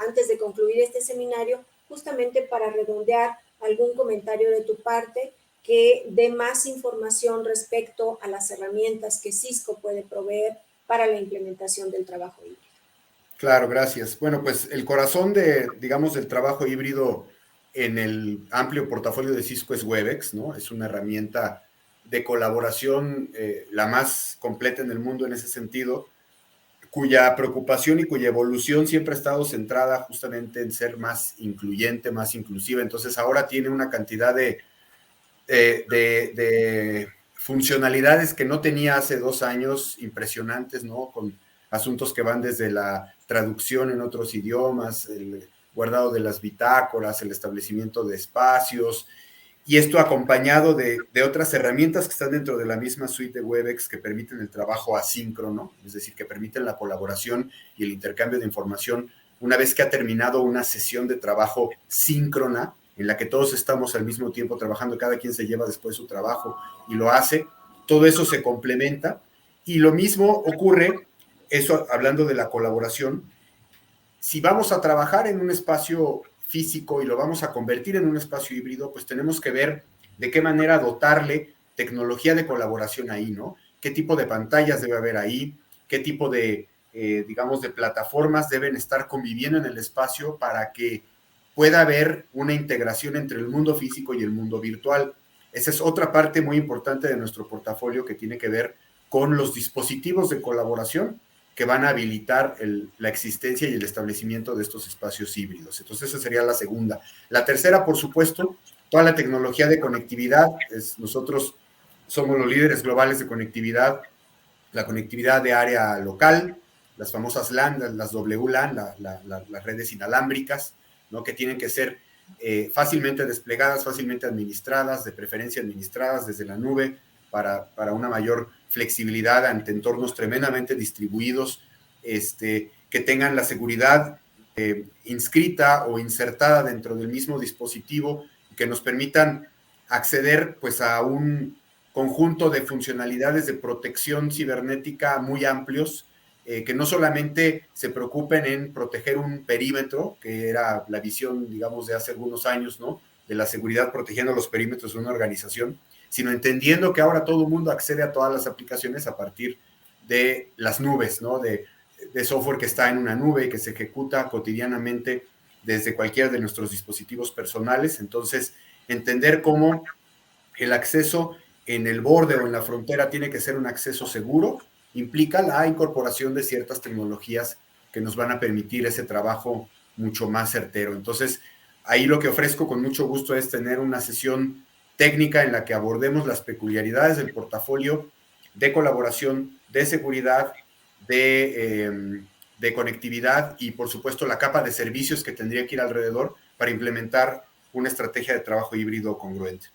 Speaker 2: antes de concluir este seminario, justamente para redondear algún comentario de tu parte que dé más información respecto a las herramientas que Cisco puede proveer para la implementación del trabajo híbrido.
Speaker 3: Claro, gracias. Bueno, pues el corazón del trabajo híbrido en el amplio portafolio de Cisco es Webex, ¿no? Es una herramienta de colaboración la más completa en el mundo en ese sentido, cuya preocupación y cuya evolución siempre ha estado centrada justamente en ser más incluyente, más inclusiva. Entonces ahora tiene una cantidad de funcionalidades que no tenía hace 2 años, impresionantes, ¿no? Con asuntos que van desde la traducción en otros idiomas, el guardado de las bitácoras, el establecimiento de espacios, y esto acompañado de otras herramientas que están dentro de la misma suite de Webex que permiten el trabajo asíncrono, es decir, que permiten la colaboración y el intercambio de información una vez que ha terminado una sesión de trabajo síncrona, en la que todos estamos al mismo tiempo trabajando, cada quien se lleva después su trabajo y lo hace. Todo eso se complementa y lo mismo ocurre, eso hablando de la colaboración, si vamos a trabajar en un espacio físico y lo vamos a convertir en un espacio híbrido, pues tenemos que ver de qué manera dotarle tecnología de colaboración ahí, ¿no? ¿Qué tipo de pantallas debe haber ahí? ¿Qué tipo de, digamos, de plataformas deben estar conviviendo en el espacio para que pueda haber una integración entre el mundo físico y el mundo virtual? Esa es otra parte muy importante de nuestro portafolio que tiene que ver con los dispositivos de colaboración que van a habilitar la existencia y el establecimiento de estos espacios híbridos. Entonces, esa sería la segunda. La tercera, por supuesto, toda la tecnología de conectividad. Nosotros somos los líderes globales de conectividad, la conectividad de área local, las famosas LAN, las WLAN, las redes inalámbricas, ¿no? Que tienen que ser fácilmente desplegadas, fácilmente administradas, de preferencia administradas desde la nube para una mayor flexibilidad ante entornos tremendamente distribuidos, que tengan la seguridad inscrita o insertada dentro del mismo dispositivo y que nos permitan acceder pues a un conjunto de funcionalidades de protección cibernética muy amplios, que no solamente se preocupen en proteger un perímetro, que era la visión, digamos, de hace algunos años, ¿no? De la seguridad protegiendo los perímetros de una organización, sino entendiendo que ahora todo el mundo accede a todas las aplicaciones a partir de las nubes, ¿no? De software que está en una nube y que se ejecuta cotidianamente desde cualquiera de nuestros dispositivos personales. Entonces, entender cómo el acceso en el borde o en la frontera tiene que ser un acceso seguro, implica la incorporación de ciertas tecnologías que nos van a permitir ese trabajo mucho más certero. Entonces, ahí lo que ofrezco con mucho gusto es tener una sesión técnica en la que abordemos las peculiaridades del portafolio de colaboración, de seguridad, de conectividad y, por supuesto, la capa de servicios que tendría que ir alrededor para implementar una estrategia de trabajo híbrido congruente.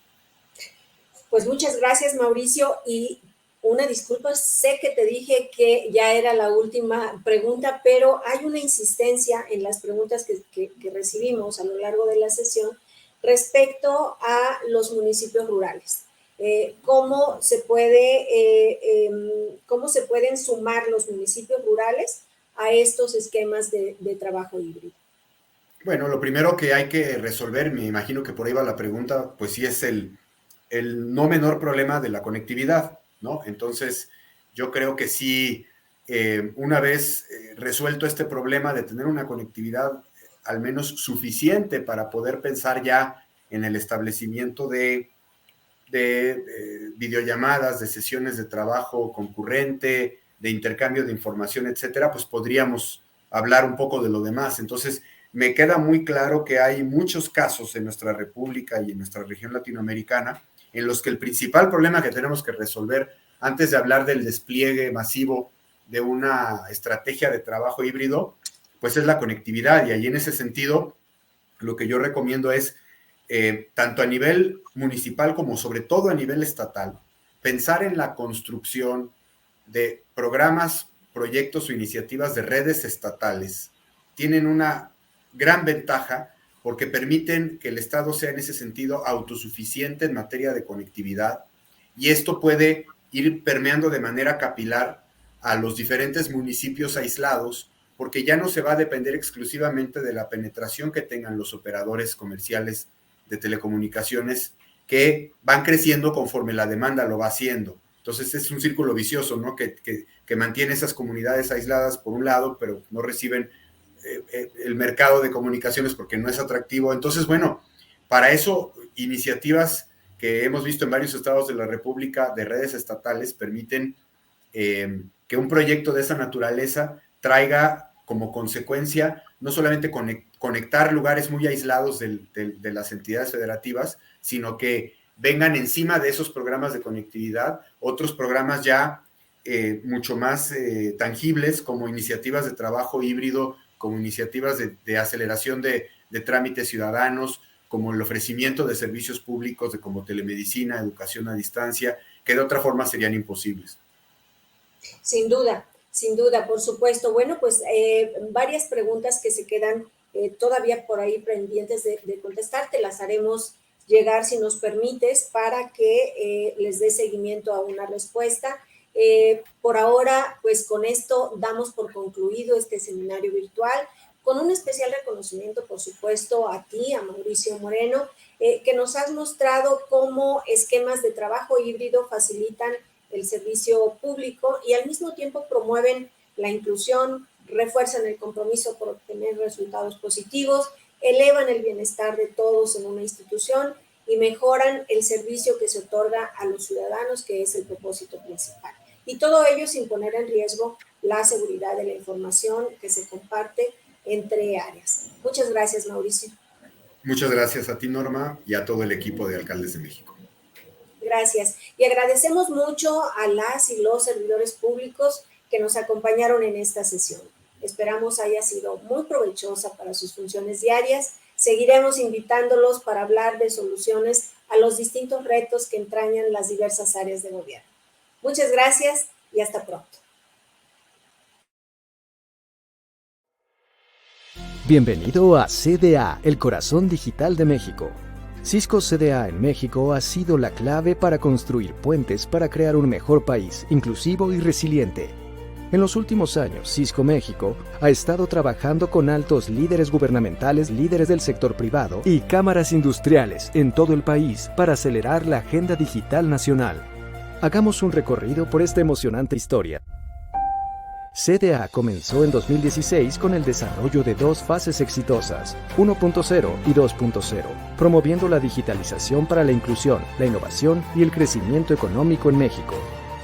Speaker 2: Pues muchas gracias, Mauricio, y una disculpa, sé que te dije que ya era la última pregunta, pero hay una insistencia en las preguntas que recibimos a lo largo de la sesión respecto a los municipios rurales. ¿Cómo se pueden sumar los municipios rurales a estos esquemas de trabajo híbrido?
Speaker 3: Bueno, lo primero que hay que resolver, me imagino que por ahí va la pregunta, pues sí es el no menor problema de la conectividad, ¿no? Entonces, yo creo que sí, una vez resuelto este problema de tener una conectividad al menos suficiente para poder pensar ya en el establecimiento de videollamadas, de sesiones de trabajo concurrente, de intercambio de información, etcétera, pues podríamos hablar un poco de lo demás. Entonces, me queda muy claro que hay muchos casos en nuestra república y en nuestra región latinoamericana en los que el principal problema que tenemos que resolver antes de hablar del despliegue masivo de una estrategia de trabajo híbrido, pues es la conectividad. Y ahí en ese sentido, lo que yo recomiendo es, tanto a nivel municipal como sobre todo a nivel estatal, pensar en la construcción de programas, proyectos o iniciativas de redes estatales. Tienen una gran ventaja porque permiten que el Estado sea en ese sentido autosuficiente en materia de conectividad, y esto puede ir permeando de manera capilar a los diferentes municipios aislados, porque ya no se va a depender exclusivamente de la penetración que tengan los operadores comerciales de telecomunicaciones, que van creciendo conforme la demanda lo va haciendo. Entonces es un círculo vicioso, ¿no? Que mantiene esas comunidades aisladas por un lado, pero no reciben el mercado de comunicaciones porque no es atractivo. Entonces, bueno, para eso iniciativas que hemos visto en varios estados de la República de redes estatales permiten que un proyecto de esa naturaleza traiga como consecuencia no solamente conectar lugares muy aislados de las entidades federativas, sino que vengan encima de esos programas de conectividad otros programas ya mucho más tangibles, como iniciativas de trabajo híbrido, como iniciativas de aceleración de trámites ciudadanos, como el ofrecimiento de servicios públicos de como telemedicina, educación a distancia, que de otra forma serían imposibles.
Speaker 2: Sin duda, por supuesto. Bueno, pues varias preguntas que se quedan todavía por ahí pendientes de contestar, te las haremos llegar si nos permites para que les dé seguimiento a una respuesta. Por ahora, pues con esto damos por concluido este seminario virtual, con un especial reconocimiento, por supuesto, a ti, a Mauricio Moreno, que nos has mostrado cómo esquemas de trabajo híbrido facilitan el servicio público y al mismo tiempo promueven la inclusión, refuerzan el compromiso por obtener resultados positivos, elevan el bienestar de todos en una institución y mejoran el servicio que se otorga a los ciudadanos, que es el propósito principal. Y todo ello sin poner en riesgo la seguridad de la información que se comparte entre áreas. Muchas gracias, Mauricio.
Speaker 3: Muchas gracias a ti, Norma, y a todo el equipo de Alcaldes de México.
Speaker 2: Gracias. Y agradecemos mucho a las y los servidores públicos que nos acompañaron en esta sesión. Esperamos haya sido muy provechosa para sus funciones diarias. Seguiremos invitándolos para hablar de soluciones a los distintos retos que entrañan las diversas áreas de gobierno. Muchas gracias y hasta pronto.
Speaker 1: Bienvenido a CDA, el corazón digital de México. Cisco CDA en México ha sido la clave para construir puentes para crear un mejor país, inclusivo y resiliente. En los últimos años, Cisco México ha estado trabajando con altos líderes gubernamentales, líderes del sector privado y cámaras industriales en todo el país para acelerar la agenda digital nacional. Hagamos un recorrido por esta emocionante historia. CDA comenzó en 2016 con el desarrollo de dos fases exitosas, 1.0 y 2.0, promoviendo la digitalización para la inclusión, la innovación y el crecimiento económico en México.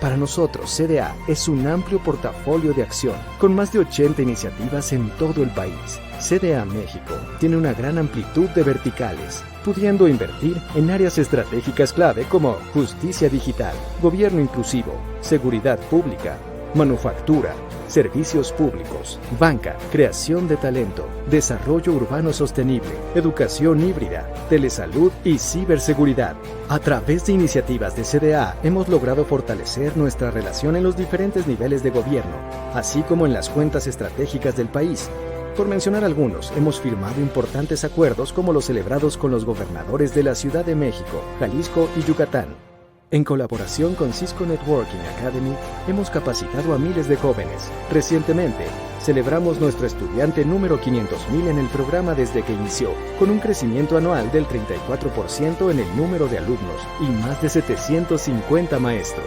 Speaker 1: Para nosotros, CDA es un amplio portafolio de acción, con más de 80 iniciativas en todo el país. CDA México tiene una gran amplitud de verticales, pudiendo invertir en áreas estratégicas clave como justicia digital, gobierno inclusivo, seguridad pública, manufactura, servicios públicos, banca, creación de talento, desarrollo urbano sostenible, educación híbrida, telesalud y ciberseguridad. A través de iniciativas de CDA hemos logrado fortalecer nuestra relación en los diferentes niveles de gobierno, así como en las cuentas estratégicas del país. Por mencionar algunos, hemos firmado importantes acuerdos como los celebrados con los gobernadores de la Ciudad de México, Jalisco y Yucatán. En colaboración con Cisco Networking Academy, hemos capacitado a miles de jóvenes. Recientemente, celebramos nuestro estudiante número 500,000 en el programa desde que inició, con un crecimiento anual del 34% en el número de alumnos y más de 750 maestros.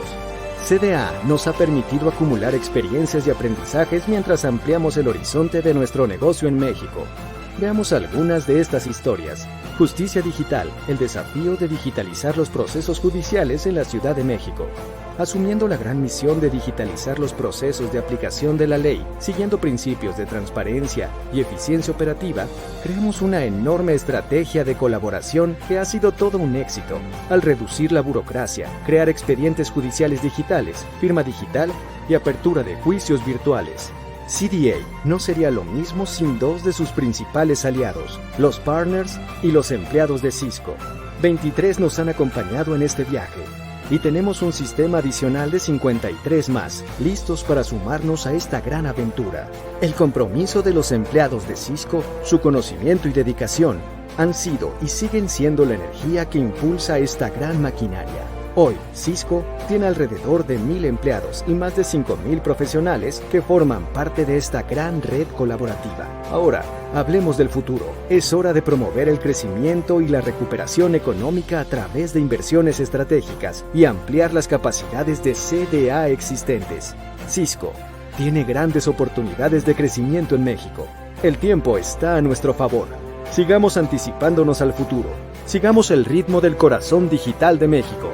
Speaker 1: CDA nos ha permitido acumular experiencias y aprendizajes mientras ampliamos el horizonte de nuestro negocio en México. Veamos algunas de estas historias. Justicia digital, el desafío de digitalizar los procesos judiciales en la Ciudad de México. Asumiendo la gran misión de digitalizar los procesos de aplicación de la ley, siguiendo principios de transparencia y eficiencia operativa, creamos una enorme estrategia de colaboración que ha sido todo un éxito, al reducir la burocracia, crear expedientes judiciales digitales, firma digital y apertura de juicios virtuales. CDA no sería lo mismo sin dos de sus principales aliados, los partners y los empleados de Cisco. 23 nos han acompañado en este viaje y tenemos un sistema adicional de 53 más, listos para sumarnos a esta gran aventura. El compromiso de los empleados de Cisco, su conocimiento y dedicación, han sido y siguen siendo la energía que impulsa esta gran maquinaria. Hoy, Cisco tiene alrededor de 1,000 empleados y más de 5,000 profesionales que forman parte de esta gran red colaborativa. Ahora, hablemos del futuro. Es hora de promover el crecimiento y la recuperación económica a través de inversiones estratégicas y ampliar las capacidades de CDA existentes. Cisco tiene grandes oportunidades de crecimiento en México. El tiempo está a nuestro favor. Sigamos anticipándonos al futuro. Sigamos el ritmo del corazón digital de México.